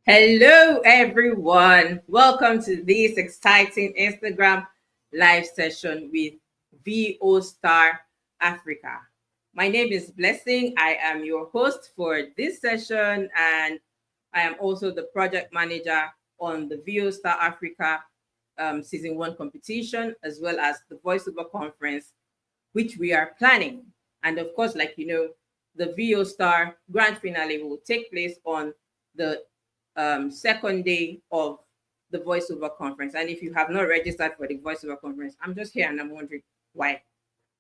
Hello, everyone. Welcome to this exciting Instagram live session with Vostar Africa. My name is Blessing. I am your host for this session, and I am also the project manager on the Vostar Africa Season 1 competition, as well as the Voiceover Conference, which we are planning. And of course, like you know, the VO Star grand finale will take place on the second day of the voiceover conference. And if you have not registered for the voiceover conference, I'm just here and I'm wondering why.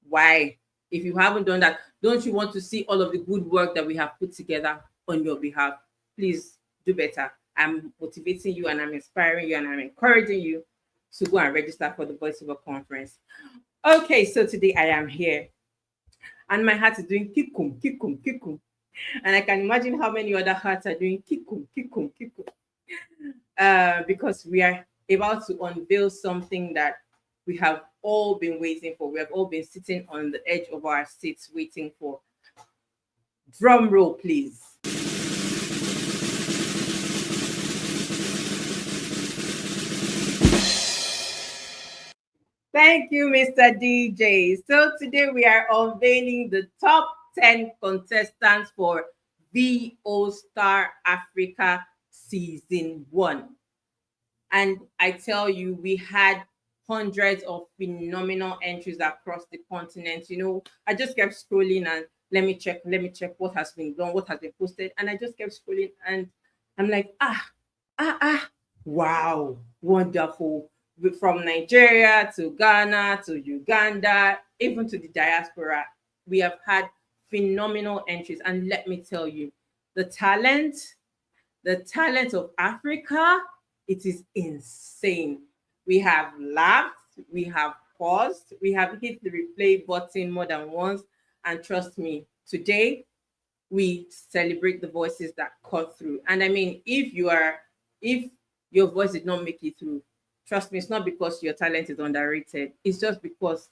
Why? If you haven't done that, don't you want to see all of the good work that we have put together on your behalf? Please do better. I'm motivating you and I'm inspiring you and I'm encouraging you to go and register for the voiceover conference. Okay, so today I am here and my heart is doing kikum, kikum, kikum. And I can imagine how many other hearts are doing kikum, kikum, kikum. Because we are about to unveil something that we have all been waiting for. We have all been sitting on the edge of our seats waiting for. Drum roll, please. Thank you, Mr. DJ. So today we are unveiling the top 10 contestants for VO Star Africa Season 1. And I tell you, we had hundreds of phenomenal entries across the continent. You know, I just kept scrolling and let me check what has been done, what has been posted. And I just kept scrolling and I'm like, wow, wonderful. From Nigeria to Ghana to Uganda, even to the diaspora, we have had phenomenal entries. And let me tell you, the talent of Africa, it is insane. We have laughed, we have paused, we have hit the replay button more than once. And trust me, today we celebrate the voices that cut through. And I mean, if your voice did not make it through, trust me, it's not because your talent is underrated. It's just because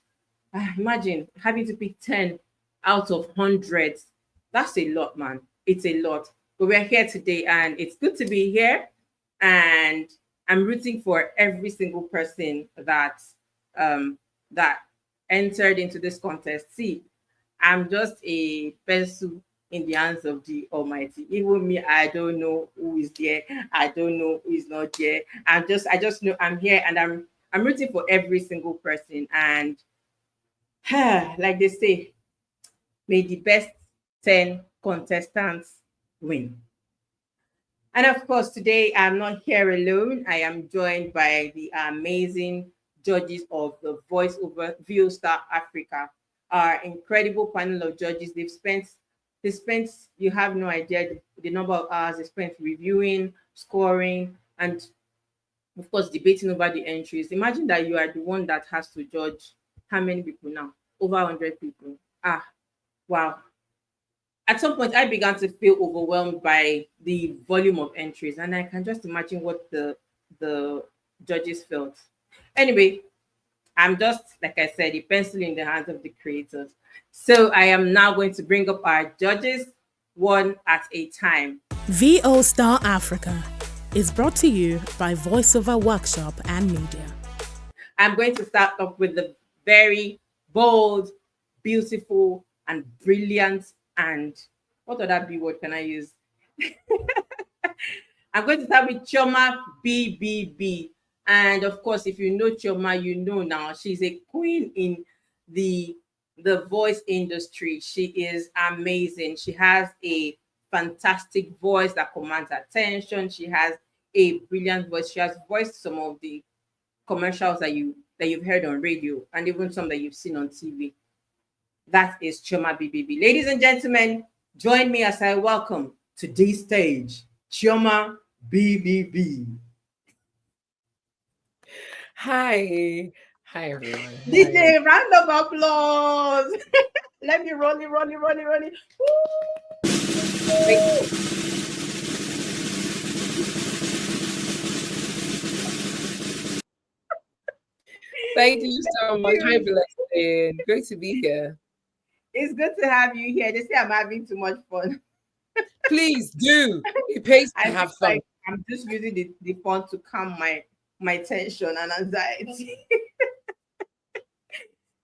imagine having to pick 10 out of hundreds. That's a lot, man. It's a lot. But we're here today and it's good to be here. And I'm rooting for every single person that entered into this contest. See, I'm just a pencil in the hands of the Almighty. Even me, I don't know who is there. I don't know who is not there. I just know I'm here and I'm rooting for every single person. And like they say, may the best 10 contestants win. And of course, today I'm not here alone. I am joined by the amazing judges of the Voiceover Viewstar Africa, our incredible panel of judges. They spent, you have no idea the number of hours they spent reviewing, scoring, and of course, debating over the entries. Imagine that you are the one that has to judge how many people now? Over 100 people. Wow. At some point I began to feel overwhelmed by the volume of entries, and I can just imagine what the judges felt. Anyway, I'm just, like I said, a pencil in the hands of the creators. So I am now going to bring up our judges one at a time. VO Star Africa is brought to you by Voiceover Workshop and Media. I'm going to start off with the very bold, beautiful, and brilliant, and what other B word can I use? I'm going to start with Chioma BBB. And of course, if you know Chioma, you know now she's a queen in the voice industry. She is amazing. She has a fantastic voice that commands attention. She has a brilliant voice. She has voiced some of the commercials that you've heard on radio and even some that you've seen on TV. That is Chioma BBB. Ladies and gentlemen, join me as I welcome to this stage Chioma BBB. Hi. Hi, everyone. DJ, round of applause. Let me roll it. Thank you so much. Hi, Blessing. Great to be here. It's good to have you here. They say I'm having too much fun. Please do. It pays to I have feel fun. like I'm just using the font to calm my tension and anxiety.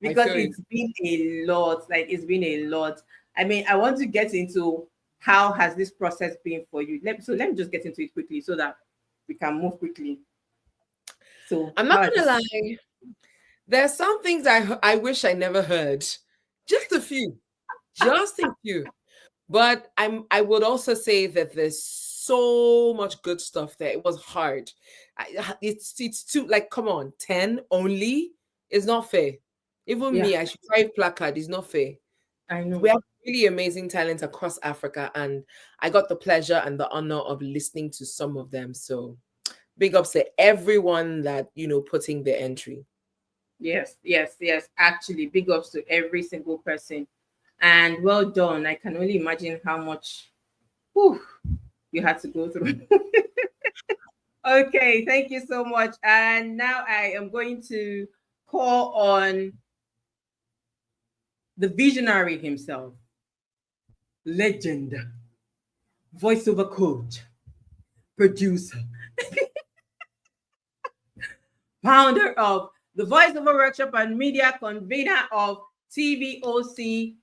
Because it's been a lot. Like it's been a lot. I mean, I want to get into how has this process been for you. Let me just get into it quickly so that we can move quickly. So I'm not gonna lie. There's some things I wish I never heard. Just a few. Just a few. But I would also say that there's so much good stuff there. It was hard. It's too, like, come on, 10 only is not fair. Even Yeah, me, I should try placard. Is not fair. I know. We have really amazing talent across Africa, and I got the pleasure and the honor of listening to some of them. So big ups to everyone that putting the entry. Yes, yes, yes. Actually, big ups to every single person. And well done. I can only imagine how much whew, you had to go through. Okay, thank you so much. And now I am going to call on the visionary himself, legend, voiceover coach, producer, founder of the Voiceover Workshop and media convener of TVOC,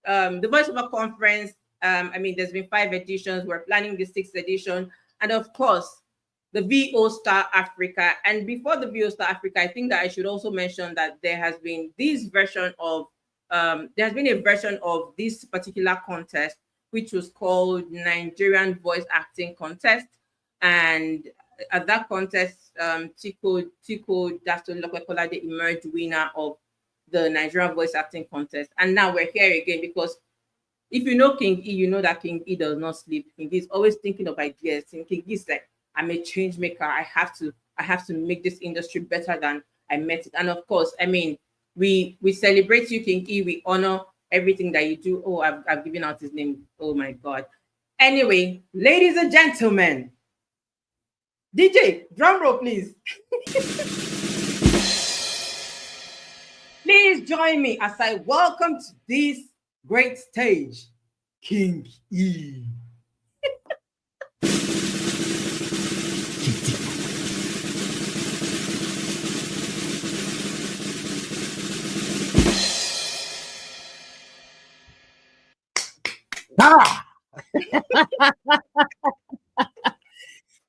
the Voiceover Conference. I mean, there's been 5 editions. We're planning the 6th edition. And of course, the Vostar Africa. And before the Vostar Africa, I think that I should also mention that there has been this version of, there has been a version of this particular contest, which was called Nigerian Voice Acting Contest. And at that contest, Tiko Daston Lokwekolade emerged winner of the Nigerian Voice Acting Contest. And now we're here again because if you know King E, you know that King E does not sleep. King E is always thinking of ideas. And King E is like, I'm a change maker. I have to make this industry better than I met it. And of course, I mean, we celebrate you, King E. We honor everything that you do. Oh, I've given out his name. Oh my God. Anyway, ladies and gentlemen, DJ, drum roll, please. Please join me as I welcome to this great stage, King E. Ah!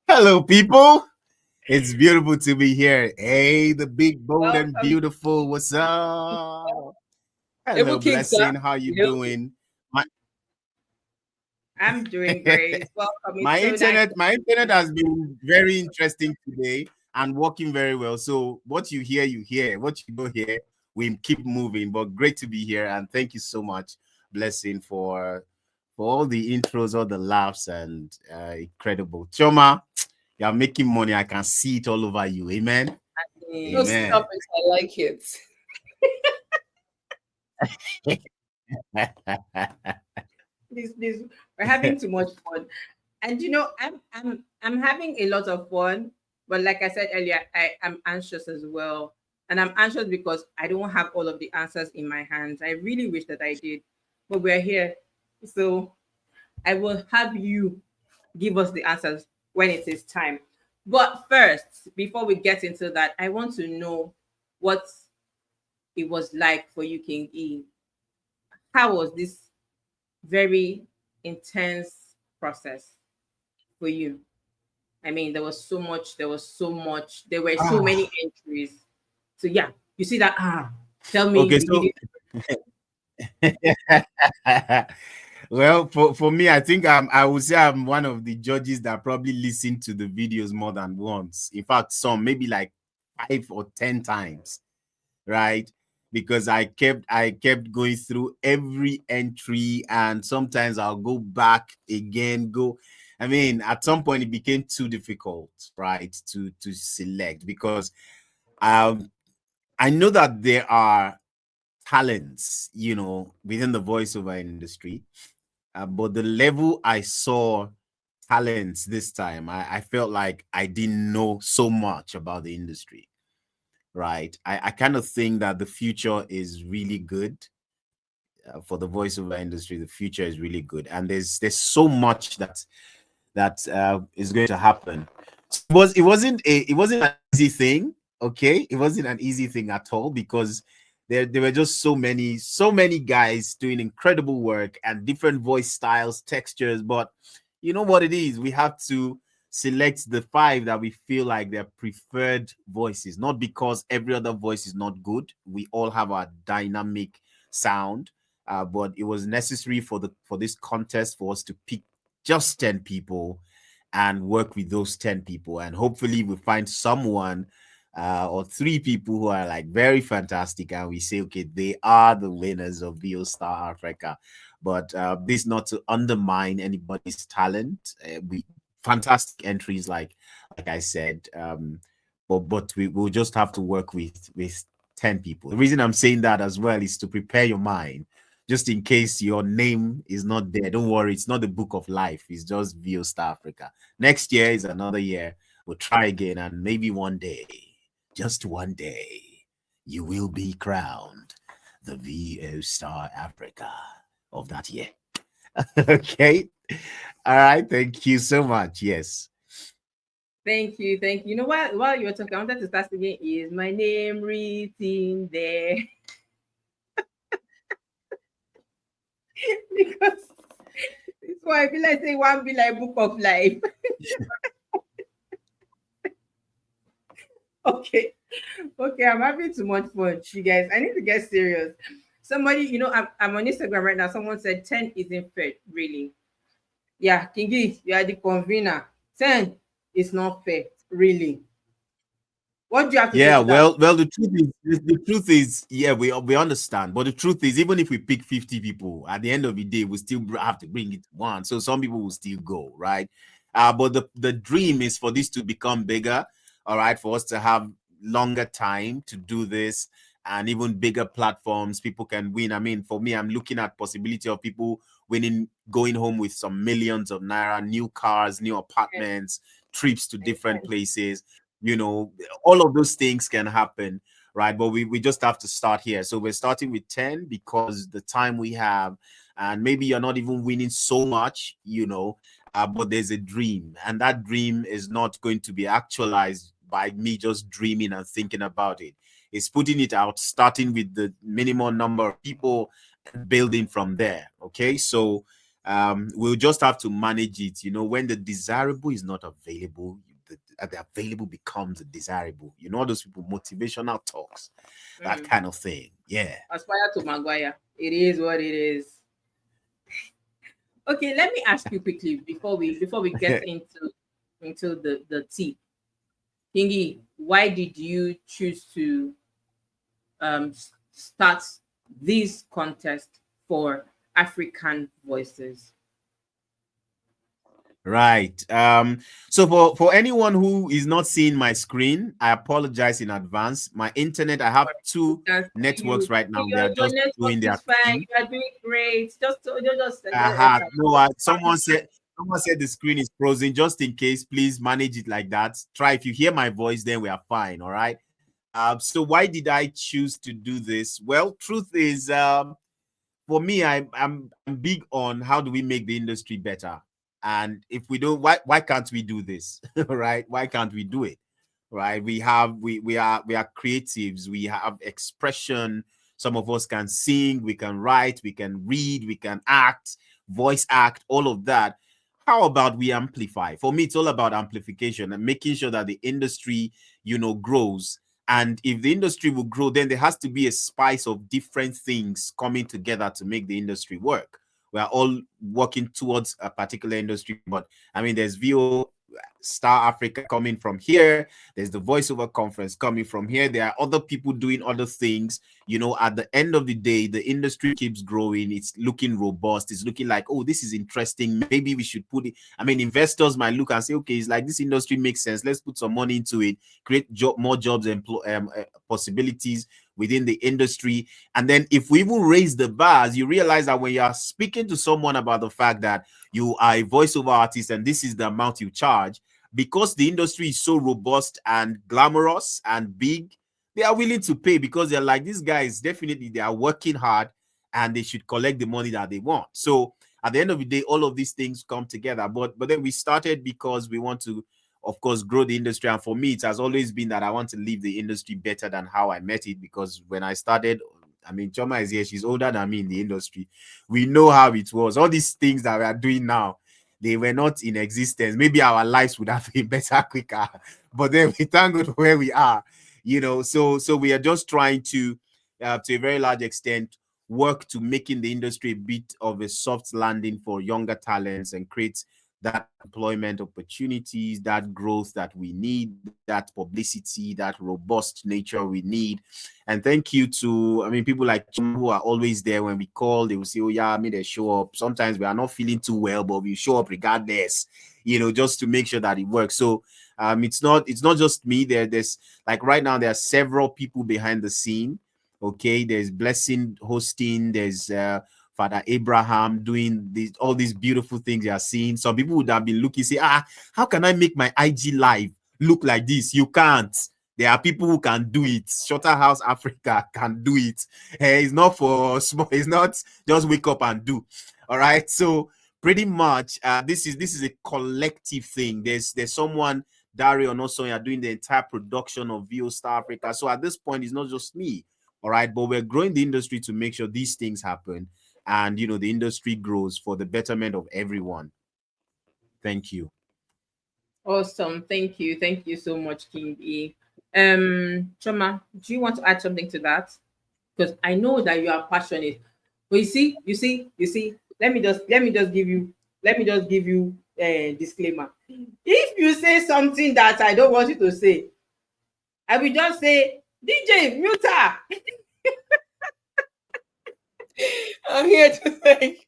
Hello, people. It's beautiful to be here. Hey, the big, bold, and beautiful. What's up? Hello, Blessing. How you doing? I'm doing great. Welcome. My internet has been very interesting today and working very well. So what you hear, you hear. What you don't hear, we keep moving. But great to be here, and thank you so much, Blessing, for all the intros, all the laughs, and incredible. Choma, you're making money. I can see it all over you. Amen. No, stop it. I like it. This we're having too much fun, and I'm having a lot of fun. But like I said earlier, I am anxious as well, and I'm anxious because I don't have all of the answers in my hands. I really wish that I did, but we're here, so I will have you give us the answers when it is time. But first, before we get into that, I want to know what it was like for you, King E. How was this very intense process for you? I mean, there was so much, there were so many entries. So yeah, you see that, tell me. Okay, so well, for me, I think I would say I'm one of the judges that probably listen to the videos more than once. In fact, some maybe like 5 or 10 times, right? Because I kept going through every entry, and sometimes I'll go back again. I mean, at some point it became too difficult, right, to select, because I know that there are talents, within the voiceover industry. But the level I saw talents this time, I felt like I didn't know so much about the industry, right? I kind of think that the future is really good for the voiceover industry. The future is really good, and there's so much that that is going to happen. So it wasn't an easy thing. Okay, it wasn't an easy thing at all, because there were just so many guys doing incredible work and different voice styles, textures. But you know what it is, we have to select the 5 that we feel like their preferred voices, not because every other voice is not good. We all have our dynamic sound, but it was necessary for this contest for us to pick just 10 people and work with those 10 people, and hopefully we find someone or 3 people who are like very fantastic, and we say, okay, they are the winners of Vostar Africa. But this not to undermine anybody's talent. We fantastic entries, like I said, but we will just have to work with 10 people. The reason I'm saying that as well is to prepare your mind, just in case your name is not there. Don't worry, it's not the book of life, it's just Vostar Africa. Next year is another year. We'll try again, and maybe one day, just one day, you will be crowned the Vostar Africa of that year. Okay. All right. Thank you so much. Yes. Thank you, thank you. You know what? While you were talking, I wanted to start singing "Is My Name Written There?" Because it's why I feel like say one be like book of life. Okay, okay, I'm having too much fun, you guys. I need to get serious. Somebody, I'm on Instagram right now. Someone said 10 isn't fair, really. Yeah, Kingi, you are the convener. 10 is not fair, really. What do you have to say Yeah, to that? well, the truth is, yeah, we understand, but the truth is, even if we pick 50 people, at the end of the day, we still have to bring it to one. So some people will still go, right? But the dream is for this to become bigger, all right, for us to have longer time to do this, and even bigger platforms. People can win. I mean, for me, I'm looking at possibility of people winning, going home with some millions of naira, new cars, new apartments, trips to different places. You know, all of those things can happen, right? But we just have to start here. So we're starting with 10 because the time we have, and maybe you're not even winning so much, but there's a dream, and that dream is not going to be actualized by me just dreaming and thinking about it. It's putting it out, starting with the minimum number of people and building from there. Okay, so we'll just have to manage it. When the desirable is not available, the available becomes the desirable. All those people, motivational talks, that kind of thing. Yeah. Aspire to Maguire. It is what it is. Okay, let me ask you quickly before we get into the tea. Kingi, why did you choose to start this contest for African voices? Right. So for anyone who is not seeing my screen, I apologize in advance. My internet, I have 2 networks right now. They're Your just network doing their is fine. thing. You are doing great. Just I have no. Someone said the screen is frozen. Just in case, please manage it like that. Try, if you hear my voice, then we are fine. All right. So why did I choose to do this? Well, truth is, for me, I'm big on how do we make the industry better, and if we don't, why can't we do this? Right? Why can't we do it? Right? We are creatives. We have expression. Some of us can sing, we can write, we can read, we can act, voice act, all of that. How about we amplify? For me, it's all about amplification and making sure that the industry, grows. And if the industry will grow, then there has to be a spice of different things coming together to make the industry work. We are all working towards a particular industry, but I mean, there's VO Star Africa coming from here. There's the voiceover conference coming from here. There are other people doing other things. At the end of the day, the industry keeps growing. It's looking robust. It's looking like, oh, this is interesting. Maybe we should put it. I mean, investors might look and say, okay, it's like this industry makes sense. Let's put some money into it, create more jobs and possibilities within the industry. And then if we even raise the bars, you realize that when you are speaking to someone about the fact that you are a voiceover artist and this is the amount you charge, because the industry is so robust and glamorous and big, they are willing to pay, because they're like, these guys definitely, they are working hard and they should collect the money that they want. So at the end of the day, all of these things come together. But then we started because we want to, of course, grow the industry. And for me, it has always been that I want to leave the industry better than how I met it. Because when I started, I mean, Choma is here, she's older than me in the industry. We know how it was. All these things that we are doing now, they were not in existence. Maybe our lives would have been better quicker. But then we thank God for where we are, So we are just trying to a very large extent, work to making the industry a bit of a soft landing for younger talents and create that employment opportunities, that growth that we need, that publicity, that robust nature we need. And thank you to, I mean, people like Chum who are always there when we call. They will say, oh yeah, I mean, they show up. Sometimes we are not feeling too well, but we show up regardless, just to make sure that it works. So it's not just me. There's like right now there are several people behind the scene. Okay, there's Blessing hosting, there's Father Abraham doing all these beautiful things you are seeing. Some people would have been looking, say, how can I make my IG live look like this? You can't. There are people who can do it. Shorterhouse Africa can do it. It's not for small, it's not just wake up and do. All right. So pretty much this is a collective thing. There's someone, Dario and also are doing the entire production of Vostar Africa. So at this point, it's not just me. All right, but we're growing the industry to make sure these things happen, and the industry grows for the betterment of everyone. Thank you. Awesome. Thank you so much, King E. Choma, do you want to add something to that? Because I know that you are passionate. But you see. Let me just give you a disclaimer. If you say something that I don't want you to say, I will just say, DJ, mute her. I'm here to thank.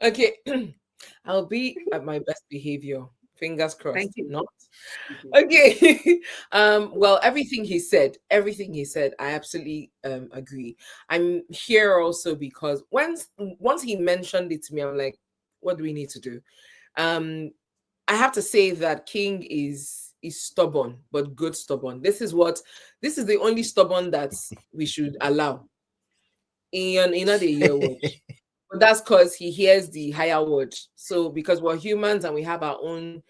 Okay, I'll be at my best behavior. Fingers crossed. Thank you. Not okay. Well, everything he said, I absolutely agree. I'm here also because once he mentioned it to me, I'm like, what do we need to do? I have to say that King is stubborn, but good stubborn. This is the only stubborn that we should allow in the year word. But that's because he hears the higher word. So because we're humans and we have our own,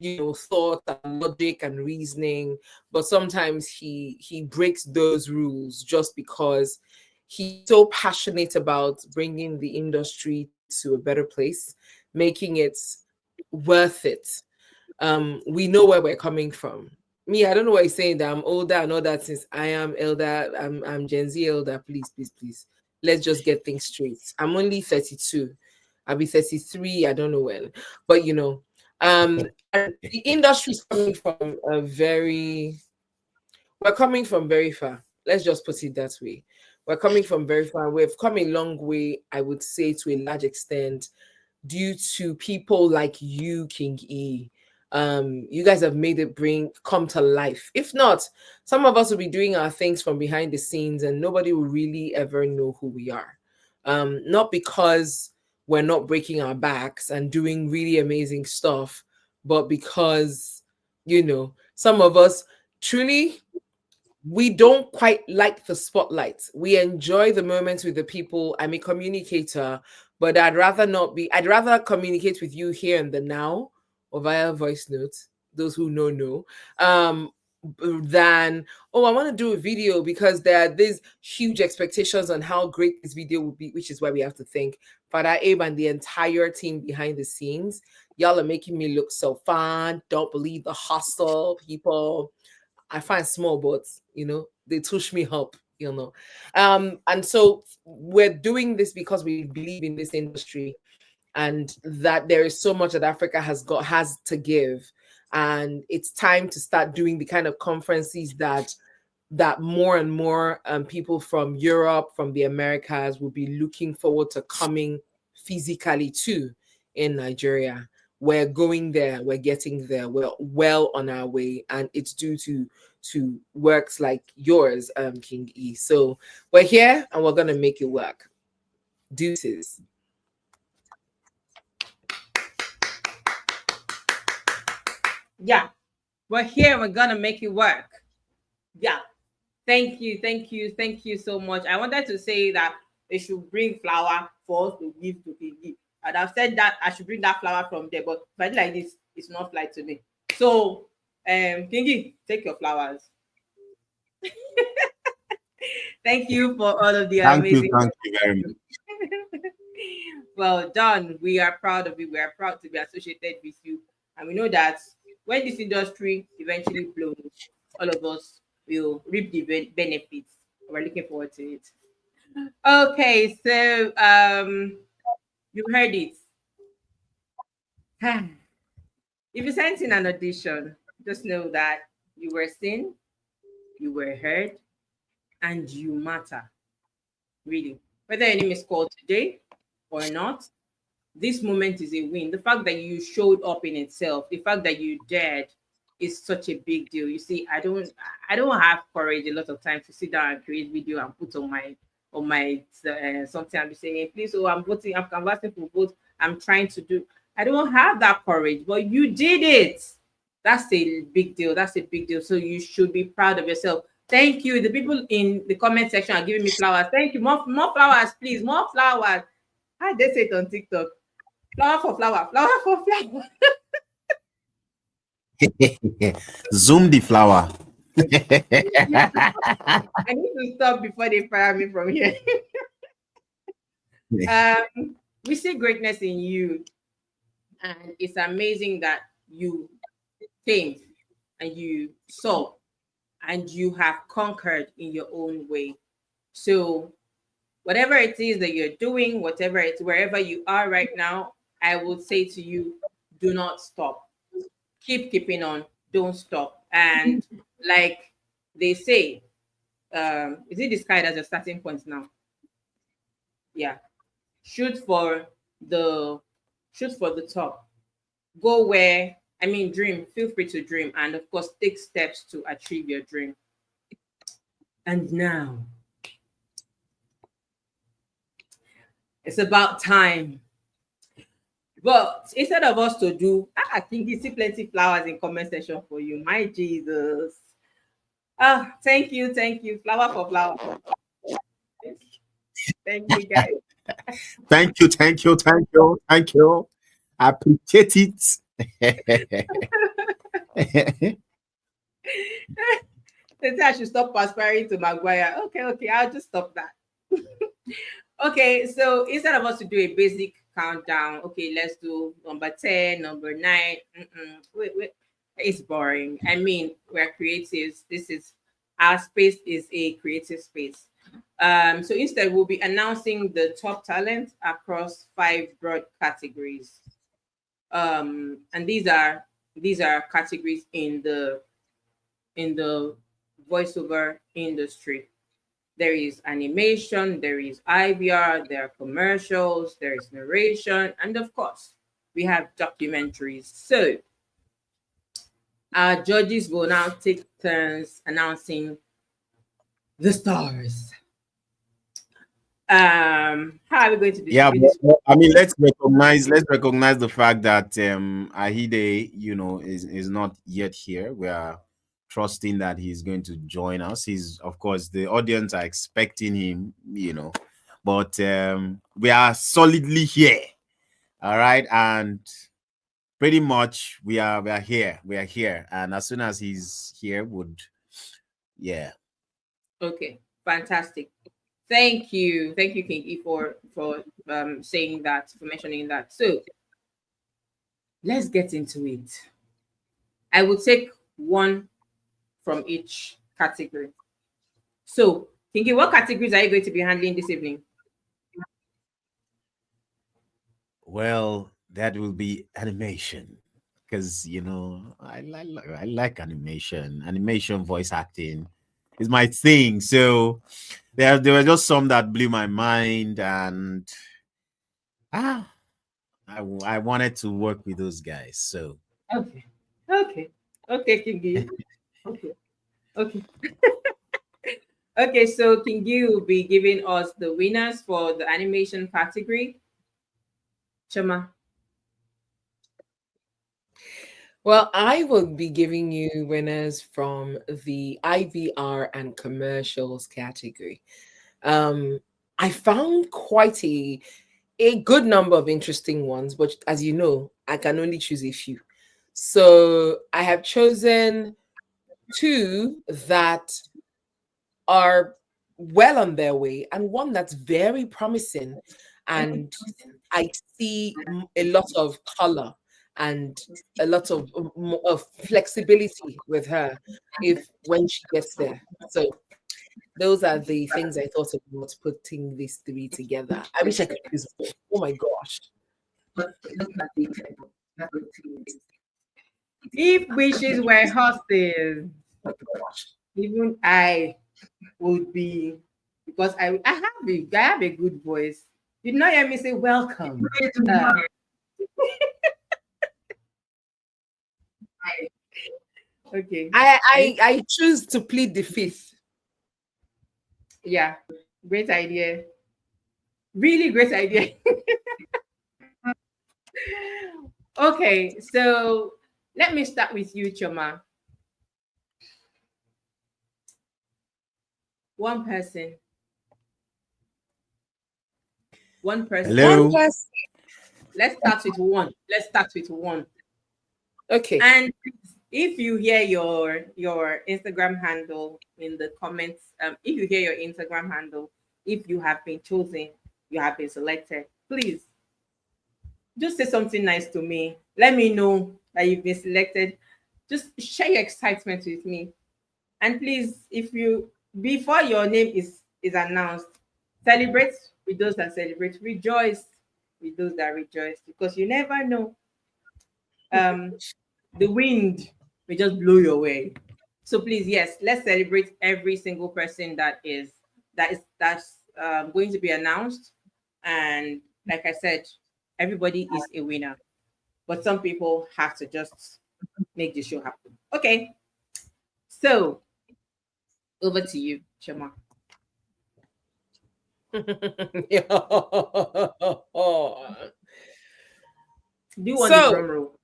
thought and logic and reasoning, but sometimes he breaks those rules just because he's so passionate about bringing the industry to a better place, making it worth it. We know where we're coming from. Me, I don't know why he's saying that I'm older and all that. Since I am elder, I'm Gen Z elder. Please. Let's just get things straight. I'm only 32. I'll be 33. I don't know when. But the industry is coming from we're coming from very far. Let's just put it that way. We're coming from very far. We've come a long way, I would say, to a large extent, due to people like you, King E. You guys have made it come to life. If not, some of us will be doing our things from behind the scenes and nobody will really ever know who we are. Not because we're not breaking our backs and doing really amazing stuff, but because, some of us truly, we don't quite like the spotlight. We enjoy the moments with the people. I'm a communicator, but I'd rather communicate with you here and the now or via voice notes, those who know, than, I want to do a video because there are these huge expectations on how great this video will be, which is why we have to thank Father Abe and the entire team behind the scenes. Y'all are making me look so fun. Don't believe the hustle, people. I find small, but they touch me up, and so we're doing this because we believe in this industry and that there is so much that Africa has to give, and it's time to start doing the kind of conferences that more and more people from Europe, from the Americas will be looking forward to coming physically to in Nigeria. We're going there, we're getting there, we're well on our way, and it's due to works like yours, King E. So we're here and we're gonna make it work. Deuces. Yeah, we're here. We're gonna make it work. Yeah. Thank you so much. I wanted to say that they should bring flour for us to give to King E. I'd have said that I should bring that flower from there, but if I do like this, it's not fly to me. So, Kingi, take your flowers. Thank you for all of the amazing. Thank you very much. Well done. We are proud of you. We are proud to be associated with you. And we know that when this industry eventually blows, all of us will reap the benefits. We're looking forward to it. Okay, so you heard it. If you sent in an audition, just know that you were seen, you were heard, and you matter. Really. Whether your name is called today or not, this moment is a win. The fact that you showed up in itself, the fact that you dared is such a big deal. You see, I don't have courage a lot of times to sit down and create video and put on my something and be saying, please, oh, I'm voting, I'm canvassing for vote, I'm trying to do. I don't have that courage, but you did it. That's a big deal. That's a big deal. So you should be proud of yourself. Thank you. The people in the comment section are giving me flowers. Thank you. More flowers, please. More flowers. How they say it on TikTok? Flower for flower. Flower for flower. Zoom the flower. I need to stop before they fire me from here. We see greatness in you, and it's amazing that you came and you saw and you have conquered in your own way. So whatever it is that you're doing, whatever it's wherever you are right now, I would say to you, do not stop. Keep keeping on, don't stop. And like they say, is it the sky that's your starting point now? Yeah. Shoot for the shoot for the top. Go where, I mean, dream. Feel free to dream, and of course take steps to achieve your dream. And now it's about time. But instead of us to do, I think you see plenty flowers in comment section for you. My Jesus. Ah, thank you, flower for flower. Thank you, guys. Thank you. I appreciate it. They say I should stop perspiring to Maguire. Okay, I'll just stop that. Okay, so instead of us to do a basic countdown, okay, let's do number 10, number 9. Wait, it's boring. I mean, we're creatives. This is our space is a creative space. So instead, we'll be announcing the top talent across 5 broad categories. And these are categories in the voiceover industry. There is animation, there is IVR, there are commercials, there is narration, and of course, we have documentaries. So our judges will now take turns announcing the stars. How are we going to distribute this? I mean, let's recognize the fact that Ahide, is not yet here. We are trusting that he's going to join us. He's, of course, the audience are expecting him, but we are solidly here. All right, and pretty much we are here. We are here, and as soon as he's here, yeah. Okay, fantastic. Thank you, King E, for saying that, for mentioning that. So let's get into it. I will take one from each category. So, Kingi, what categories are you going to be handling this evening? Well, that will be animation, because I like animation. Animation, voice acting is my thing. So there were just some that blew my mind, and I wanted to work with those guys. So Okay, Kingi. Okay. Okay, so Kingi will be giving us the winners for the animation category. Chama. Well, I will be giving you winners from the IVR and commercials category. I found quite a a good number of interesting ones, but as you know, I can only choose a few. So I have chosen two that are well on their way and one that's very promising. And I see a lot of color and a lot of flexibility with her if when she gets there. So those are the things I thought about putting these three together. I wish I could choose more. Oh my gosh. If wishes were horses, even I would be, because I have a good voice. You did not hear me say welcome. Okay. I choose to plead the fifth. Yeah, great idea. Really great idea. Okay, so let me start with you, Choma. One person. One person. Hello. One person. Let's start with one. Let's start with one. Okay. And if you hear your Instagram handle in the comments, if you hear your Instagram handle, if you have been chosen, you have been selected, please just say something nice to me. Let me know that you've been selected. Just share your excitement with me. And please, if you before your name is announced, celebrate with those that celebrate, rejoice with those that rejoice, because you never know. Um, the wind may just blow your way. So please, yes, let's celebrate every single person that's going to be announced. And like I said, everybody is a winner, but some people have to just make the show happen. Okay, so over to you, Shema. Do you want the drum So, roll?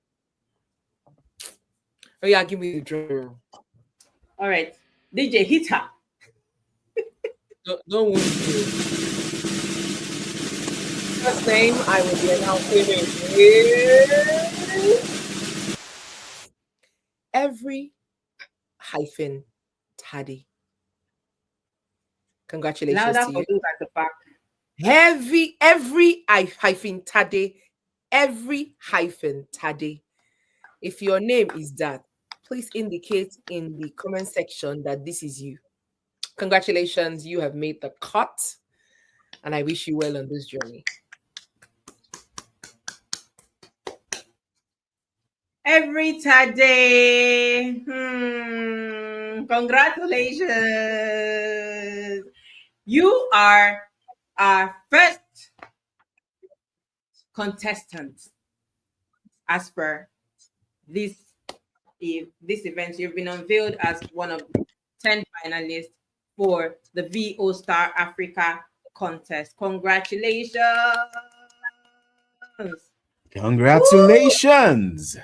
oh yeah, give me the drum roll. All right, DJ, hit her. Don't wound me. First name I will be announcing is every hyphen Taddy. Congratulations Louder to for you. those at the back. Every hyphen Tade, every hyphen Tade. If your name is that, please indicate in the comment section that this is you. Congratulations, you have made the cut, and I wish you well on this journey. Every Saturday. Congratulations. You are our first contestant as per this this event. You've been unveiled as one of 10 finalists for the VO Star Africa contest. Congratulations. Congratulations. Woo!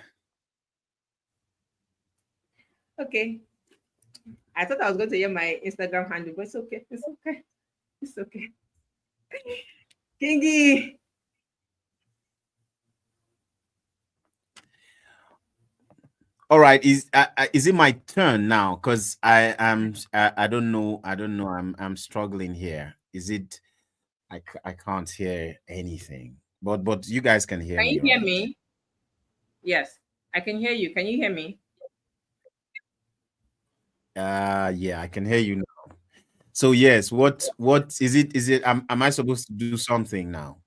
Okay. I thought I was going to hear my Instagram handle, but it's okay. It's okay. It's okay. Kingy. All right, is it my turn now? Because I don't know. I'm struggling here. Is it? I can't hear anything. But you guys can hear Can me, you hear right? me? Yes, I can hear you. Can you hear me? Yeah, I can hear you now. So yes, what is it? Is it am I supposed to do something now?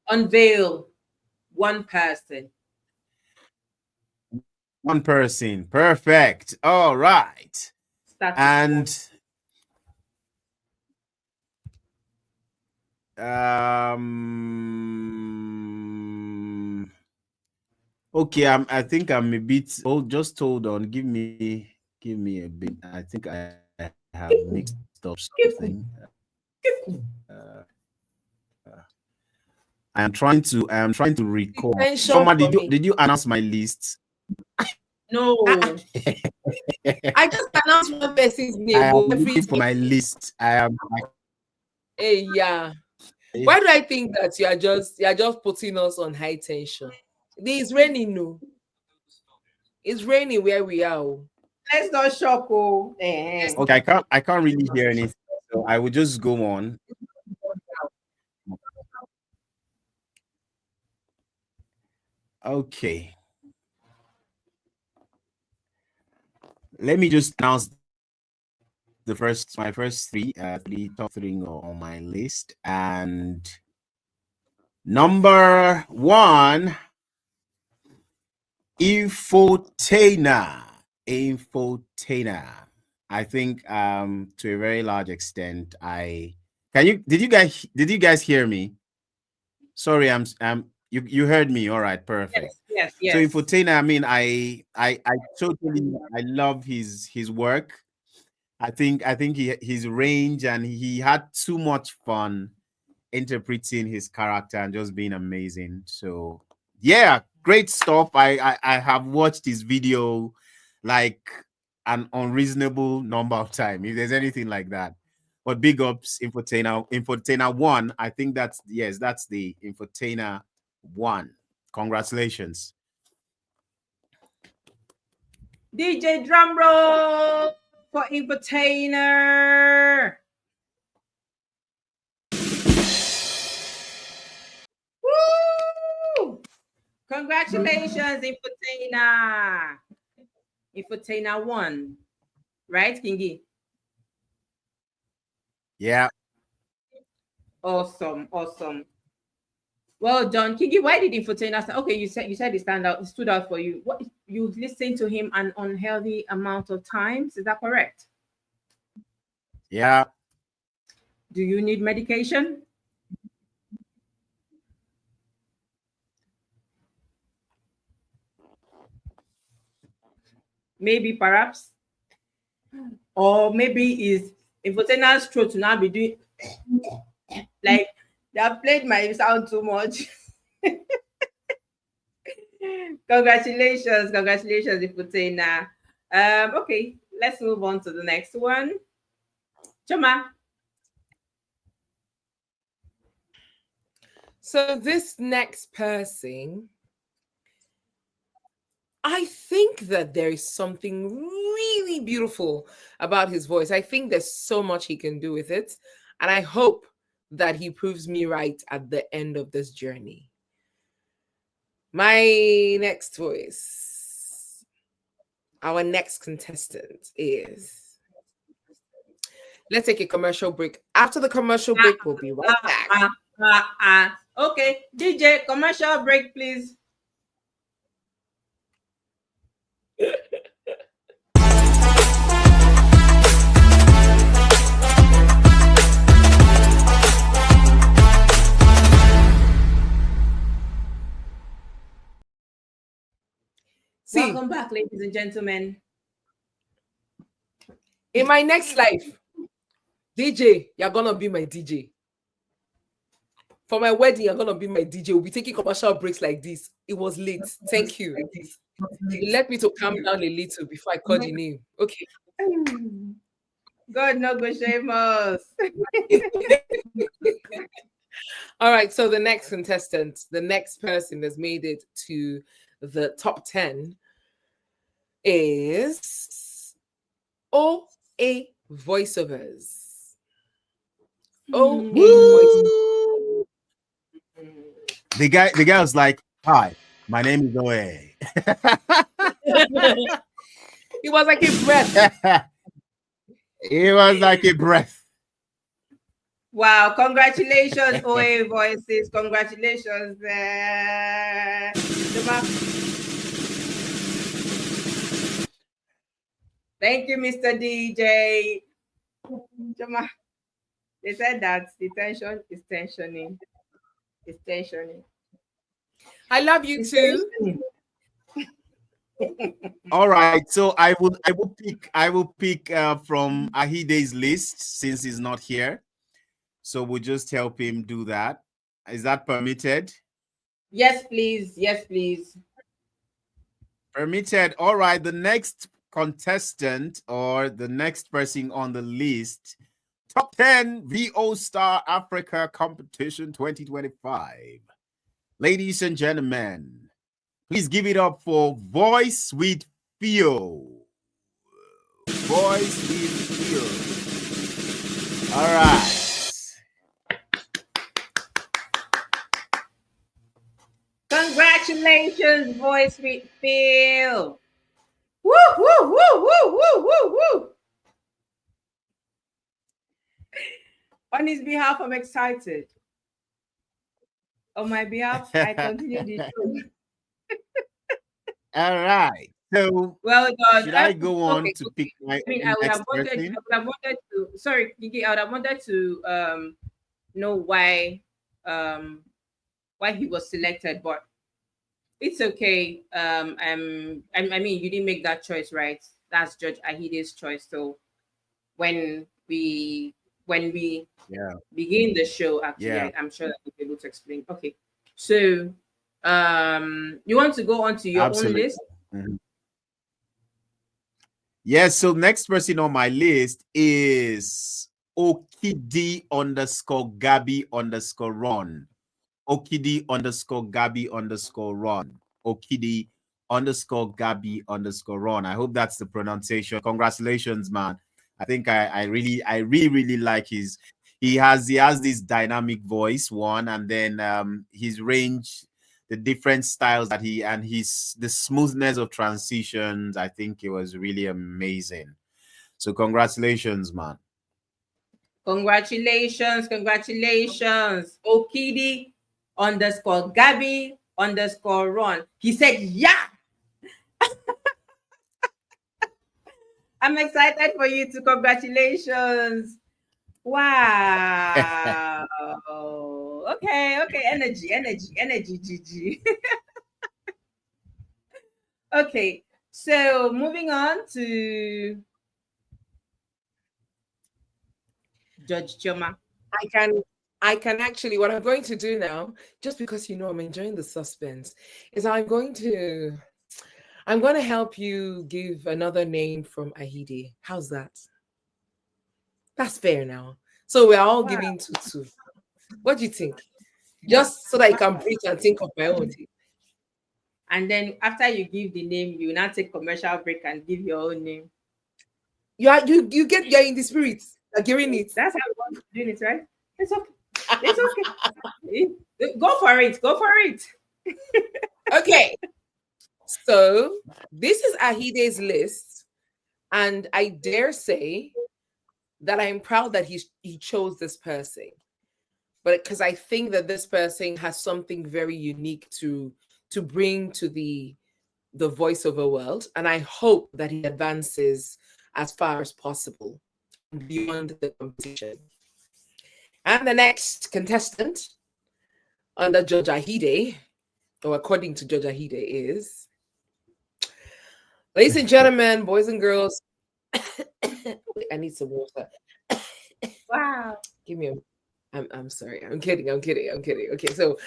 Unveil one person. One person. Perfect. All right. Start with one. And okay, I think I'm a bit just hold on. Give me a bit. I think I have mixed up something. I am trying to record. Attention Somebody for me. did you announce my list? No. I just announced one person's I name, am but looking for everything. my list. I am Hey, yeah. Why do I think that you are just putting us on high tension? It's raining, no. It's raining where we are. Oh. Let's not shock. Oh. Okay, I can't really hear anything, so I will just go on. Okay. Let me just announce my first three top three on my list. And number one, infotainer. I think to a very large extent, did you guys hear me? Sorry, you heard me. All right, perfect. Yes. So infotainer, I mean, I totally I love his work. I think his range, and he had too much fun interpreting his character and just being amazing. So yeah, great stuff. I have watched his video like an unreasonable number of time, if there's anything like that. But big ups, Infotainer 1. I think that's the Infotainer 1. Congratulations. DJ drum roll for Infotainer. Woo! Congratulations, Infotainer. Infotainer 1. Right, Kingi? Yeah. Awesome. Well done, Kingi. Why did Infotainer okay, you said it stood out for you. What, you listened to him an unhealthy amount of times? Is that correct? Yeah. Do you need medication? Maybe, perhaps. Or maybe is Infotainer's throat to now be doing like they have played my sound too much. Congratulations, Infotainer. Okay, let's move on to the next one. Choma. So this next person, I think that there is something really beautiful about his voice. I think there's so much he can do with it. And I hope that he proves me right at the end of this journey. My next voice, our next contestant is. Let's take a commercial break. After the commercial break, we'll be right back. Okay, DJ, commercial break, please. Welcome back, ladies and gentlemen. In my next life, DJ, you're gonna be my DJ. For my wedding, you're gonna be my DJ. We'll be taking commercial breaks like this. It was late. Thank you. You let me to calm down a little before I call the name. Okay. God no go shame us. All right. So the next contestant, the next person that's made it to the top 10 is OA Voiceovers. OA Voiceovers. The guy was like, "Hi, my name is OA." It was like a breath. It was like a breath. Wow, congratulations, OA Voices. Congratulations. Thank you, Mr. DJ. They said that the tension is tensioning. It's tensioning. I love you too. All right, so I will pick from Ahide's list since he's not here. So we'll just help him do that. Is that permitted? Yes, please. Yes, please. Permitted. All right, the next contestant or the next person on the list Top 10 VO Star Africa Competition 2025. Ladies and gentlemen, please give it up for Voice with Feel. Voice with Feel. All right. Congratulations, Voice with Feel. Woo, woo, woo, woo, woo, woo, woo. On his behalf, I'm excited. On my behalf, I continue the show. All right. So, well done. should I go on to pick my next person? I would have wanted to. Sorry, Gigi. I would have wanted to know why he was selected, but it's okay. I mean, you didn't make that choice, right? That's Judge Ahide's choice. So when we begin the show, actually, I'm sure that we'll be able to explain. Okay, so you want to go on to your own list? Mm-hmm. Yes. So next person on my list is Okidi_Gabi_Ron. Okidi_Gabi_Ron. Okidi_Gabi_Ron. I hope that's the pronunciation. Congratulations, man. I think I really like he has this dynamic voice, one, and then his range, the different styles that the smoothness of transitions. I think it was really amazing. So congratulations, man. Congratulations. Okidi_Gabi_Ron. He said, yeah. I'm excited for you too. Congratulations. Wow. Okay. Energy, GG. Okay. So moving on to Judge Choma. I can actually, what I'm going to do now, just because I'm enjoying the suspense, is I'm going to help you give another name from Ahide. How's that? That's fair now. So we're all giving two. What do you think? Just so that I can breathe and think of my own. And then after you give the name, you now take commercial break and give your own name. You're in the spirit. You're giving it. That's how we're doing it, right? It's okay. Go for it. Okay. So this is Ahide's list, and I dare say that I'm proud that he chose this person, but because I think that this person has something very unique to bring to the voiceover world, and I hope that he advances as far as possible beyond the competition. And the next contestant under Judge Ahide, or according to Judge Ahide, is, ladies and gentlemen, boys and girls. I need some water. Wow. Give me I'm sorry. I'm kidding. Okay, so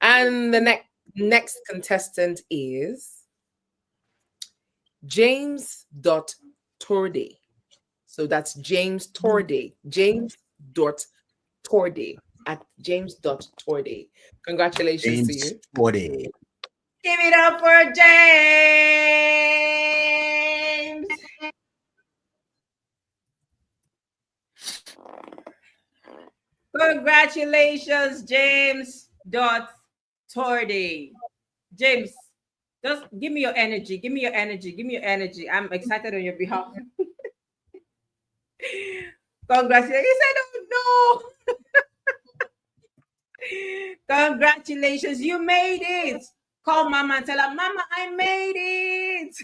and the next contestant is James.Torde. So that's James Torde. James.Torde at James.Torde. Congratulations to you. Torde. Give it up for James. Congratulations, James.Torde. James, just give me your energy. I'm excited on your behalf. Congratulations. He said, oh no. Congratulations, you made it. Call Mama and tell her, Mama, I made it.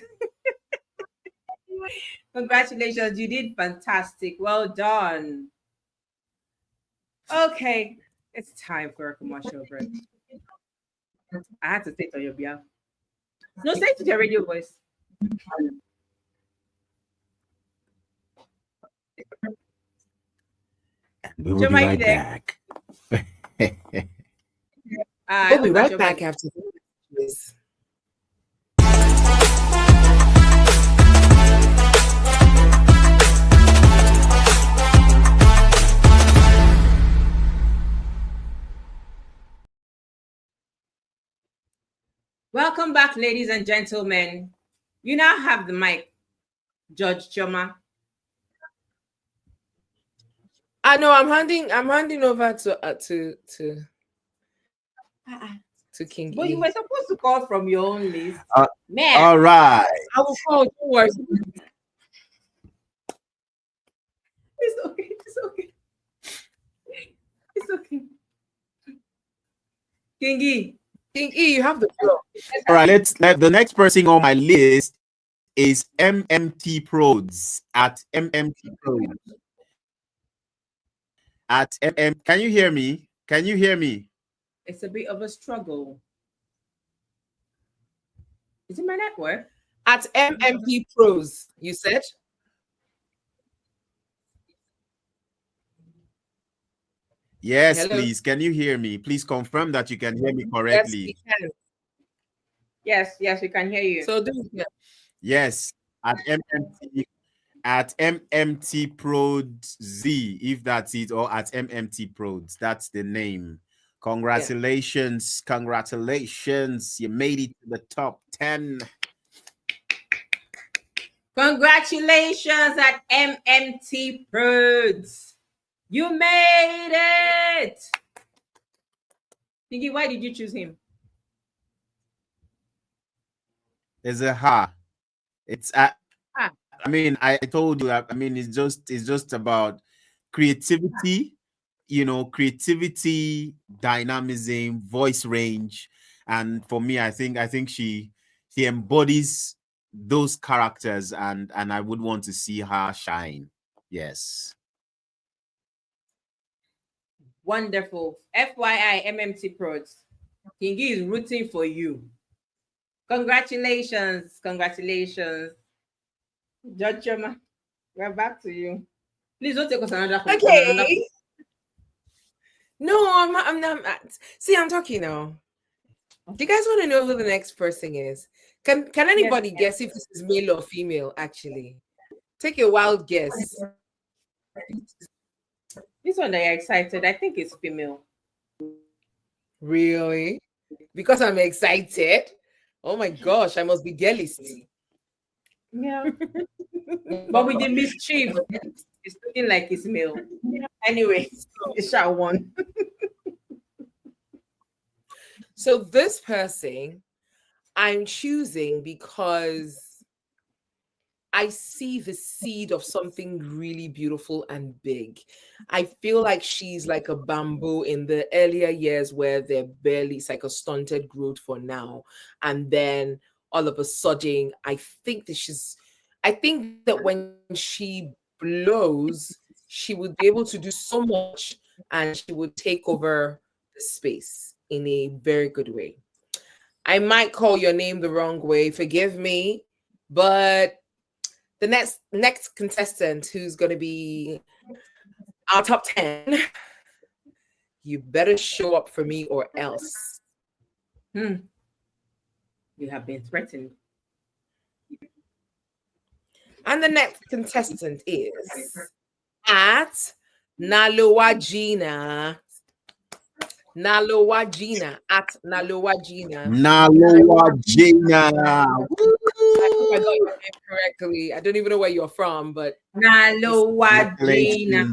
Congratulations, you did fantastic. Well done. Okay, it's time for a commercial break. I had to say it on your behalf. No, say it to your radio voice. We will be right back. We'll be right back after this. Welcome back, ladies and gentlemen. You now have the mic, Judge Choma. I know I'm handing over to King But E. you were supposed to call from your own list. Man. All right. I will call. Don't worry. It's okay. It's okay. It's okay. Kingi. King E, you have the floor. All right. The next person on my list is MMT Prods at MMT Prods. At MM. Can you hear me? Can you hear me? It's a bit of a struggle. Is it my network? At MMP Pros, you said? Yes, Hello? please. Can you hear me? Please confirm that you can hear me correctly. Yes, we can. Yes, we can hear you. So Yes, at MMT Prod Z, if that's it, or at MMT Prod. That's the name. Congratulations. Yeah. Congratulations. You made it to the top 10. Congratulations at MMT Prods. You made it. Thingy, why did you choose him? It's a ha. It's I mean, I told you. I mean, it's just about creativity. You know, creativity, dynamism, voice range, and for me, I think she embodies those characters, and I would want to see her shine. Yes. Wonderful. FYI, MMT Prods. Kingi is rooting for you. Congratulations. Congratulations. Judge Choma, we're back to you. Please don't take us another question. Okay. No, I'm not. See, I'm talking now. Do you guys want to know who the next person is? Can anybody guess if this is male or female, actually? Take a wild guess. This one that you're excited, I think it's female. Really? Because I'm excited? Oh my gosh, I must be girlist. Yeah. But with the mischief, it's looking like it's male. Anyway, it's shot one. So this person I'm choosing because I see the seed of something really beautiful and big. I feel like she's like a bamboo in the earlier years where they're barely, it's like a stunted growth for now. And then all of a sudden, I think that when she blows, she would be able to do so much and she would take over the space in a very good way. I might call your name the wrong way, forgive me, but the next contestant who's going to be our top 10, you better show up for me or else. You have been threatened. And the next contestant is at Nalowajina. Nalowajina at Nalowajina. Nalowajina. I hope I got your name correctly. I don't even know where you're from, but Nalowajina.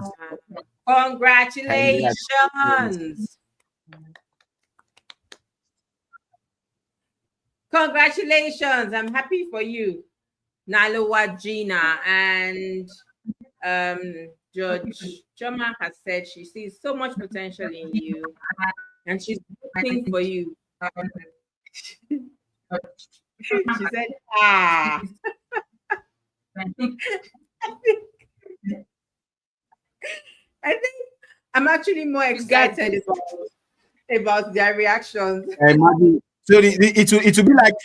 Congratulations. Congratulations. I'm happy for you, Nalowajina. And Judge Choma has said she sees so much potential in you and she's looking for you. She said, I think I'm actually more excited about their reactions. Imagine, so it will be like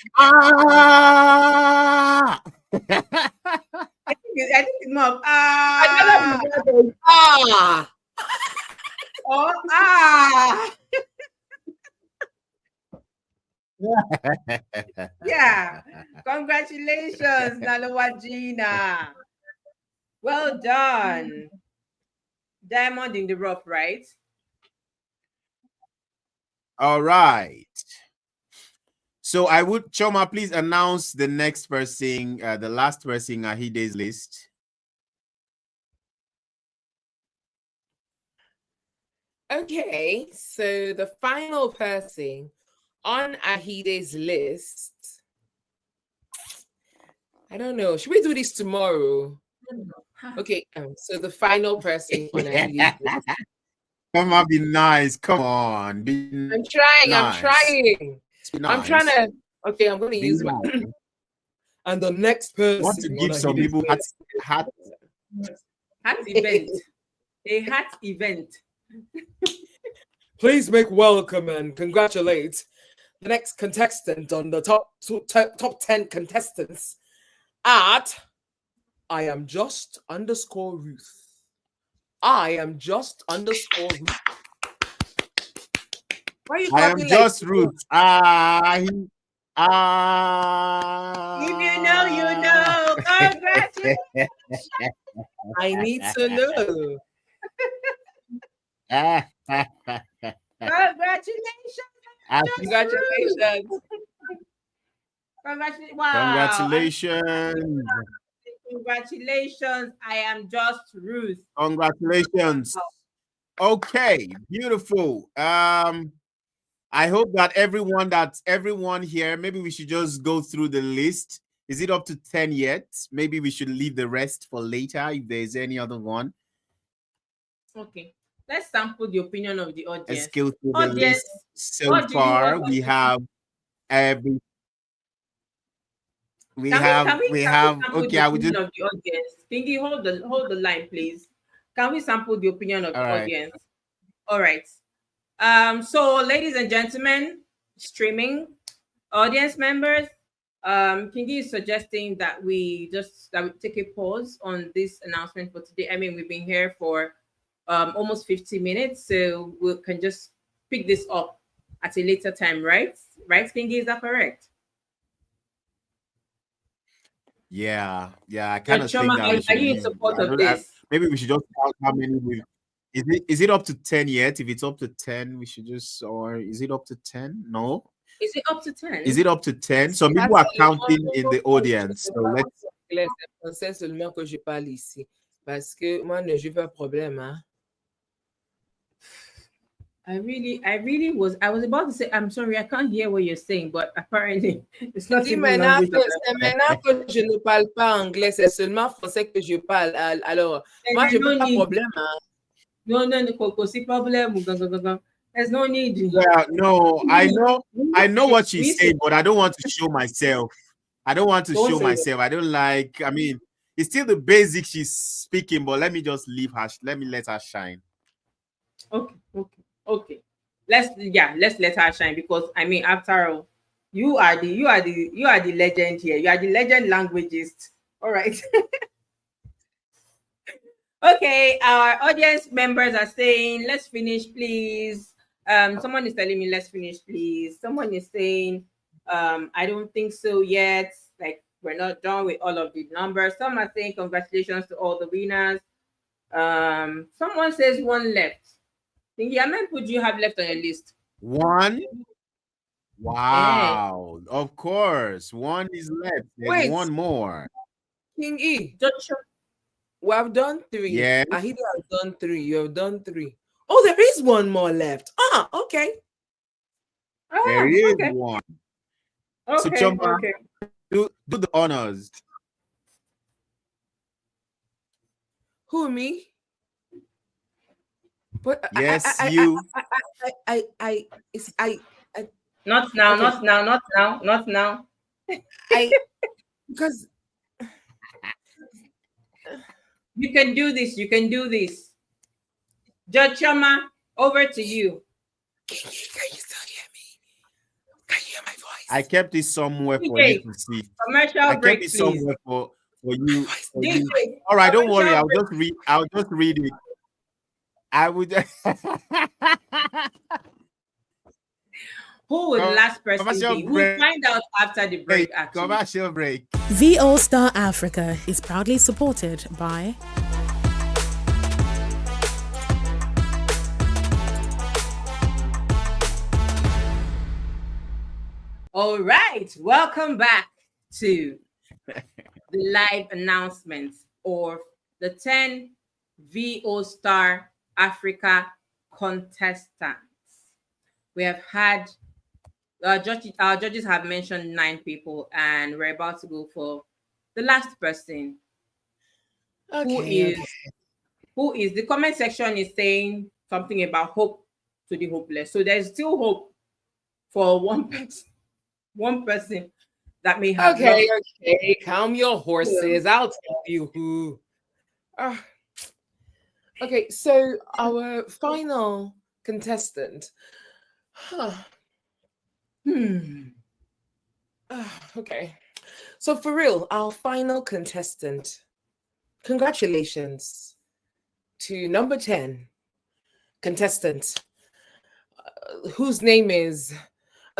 I think it's more of or yeah. Congratulations, Nalowajina. Well done. Diamond in the rough, right? All right. So I would, Choma, please announce the next person, the last person on Ahide's list. Okay, so the final person on Ahide's list. I don't know. Should we do this tomorrow? Okay, so the final person on Ahide's list. Come on, be nice. Come on, be I'm trying. nice. I'm trying. Nice. I'm trying to. Okay, I'm going to use my. Nice. And the next person. I want to give some people hat event. A hat event. Please make welcome and congratulate the next contestant on the top 10 contestants at I am just underscore Ruth. I am just underscore Ruth. Why are you I am just Ruth. If you know, you know. Congratulations. I need to know. Congratulations. Wow. Congratulations. Congratulations. I am just Ruth. Congratulations. Okay, beautiful. I hope that everyone here, maybe we should just go through the list. Is it up to 10 yet? Maybe we should leave the rest for later if there's any other one. Okay. Let's sample the opinion of the audience. Let's go through the list. So far, we have every. We have. Okay, I would just. Of the audience. Pinky, hold the line, please. Can we sample the opinion of the audience? All right. So, ladies and gentlemen, streaming audience members, Kingi is suggesting that we take a pause on this announcement for today. I mean, we've been here for almost 50 minutes, so we can just pick this up at a later time, right? Right, Kingi, is that correct? Yeah, I kind of think that are you in support of this? Maybe we should just count how many we. Is it up to 10 yet? If it's up to 10, we should just, or is it up to 10? No. Is it up to 10? Is it up to 10? Some people are counting in the audience. So let's. C'est seulement que je parle ici. Parce que moi, je n'ai pas de problème, hein? I was about to say, I'm sorry, I can't hear what you're saying, but apparently it's not even language. C'est maintenant que je ne parle pas anglais, c'est seulement français que je parle. Alors, moi, je n'ai pas de problème, hein? No, c'est problème. There's no need. Yeah, no, I know what she's saying, but I don't want to show myself. I don't don't like, I mean, it's still the basics she's speaking, but let me just leave her. Let me let her shine. Okay. Let's let her shine, because I mean, after all, you are the legend here. You are the legend languagist. All right. Okay, our audience members are saying, let's finish, please. Someone is telling me, let's finish, please. Someone is saying, I don't think so yet. Like, we're not done with all of the numbers. Some are saying, congratulations to all the winners. Someone says one left. How many would you have left on your list? One? Wow. Hey. Of course. One is left. There's one more. King E. We have done 3. Yeah. Ahide has done 3. You have done 3. Oh, there is one more left. Okay. There is one. Okay. So, Choma, do the honors. Who, me? But yes, you. Not now. Because you can do this. Judge Choma, over to you. Can you still hear me? Can you hear my voice? I kept it somewhere for you to see. Commercial break, kept it please. somewhere for you. All right, don't worry. I'll just read it. I would. Who will the last person be? We'll find out after the break. Commercial break. Vostar Africa is proudly supported by All right, welcome back to the live announcements of the 10 VO Star Africa contestants. We have had our judges have mentioned 9 people, and we're about to go for the last person. Okay, Who is the comment section is saying something about hope to the hopeless. So there's still hope for one person that may have okay, lost. okay. Calm your horses. I'll tell you who. Ah, okay, so our final contestant. Huh. Okay. So for real, our final contestant. Congratulations to number 10 contestant, whose name is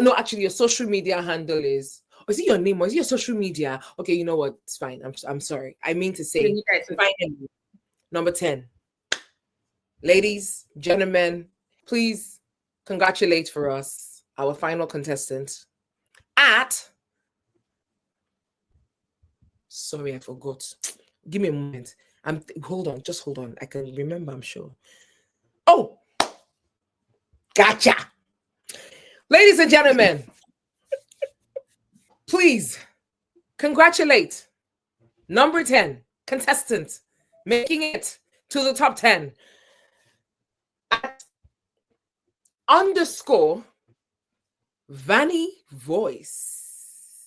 no, actually your social media handle is, or is it your name or is it your social media? Okay, you know what? It's fine. I'm sorry. I mean to say finally, number 10. Ladies, gentlemen, please congratulate for us our final contestant at, sorry, I forgot. Give me a moment. Hold on, just hold on. I can remember, I'm sure. Oh, gotcha. Ladies and gentlemen, please congratulate number 10 contestant making it to the top 10 at underscore Vanny Voice.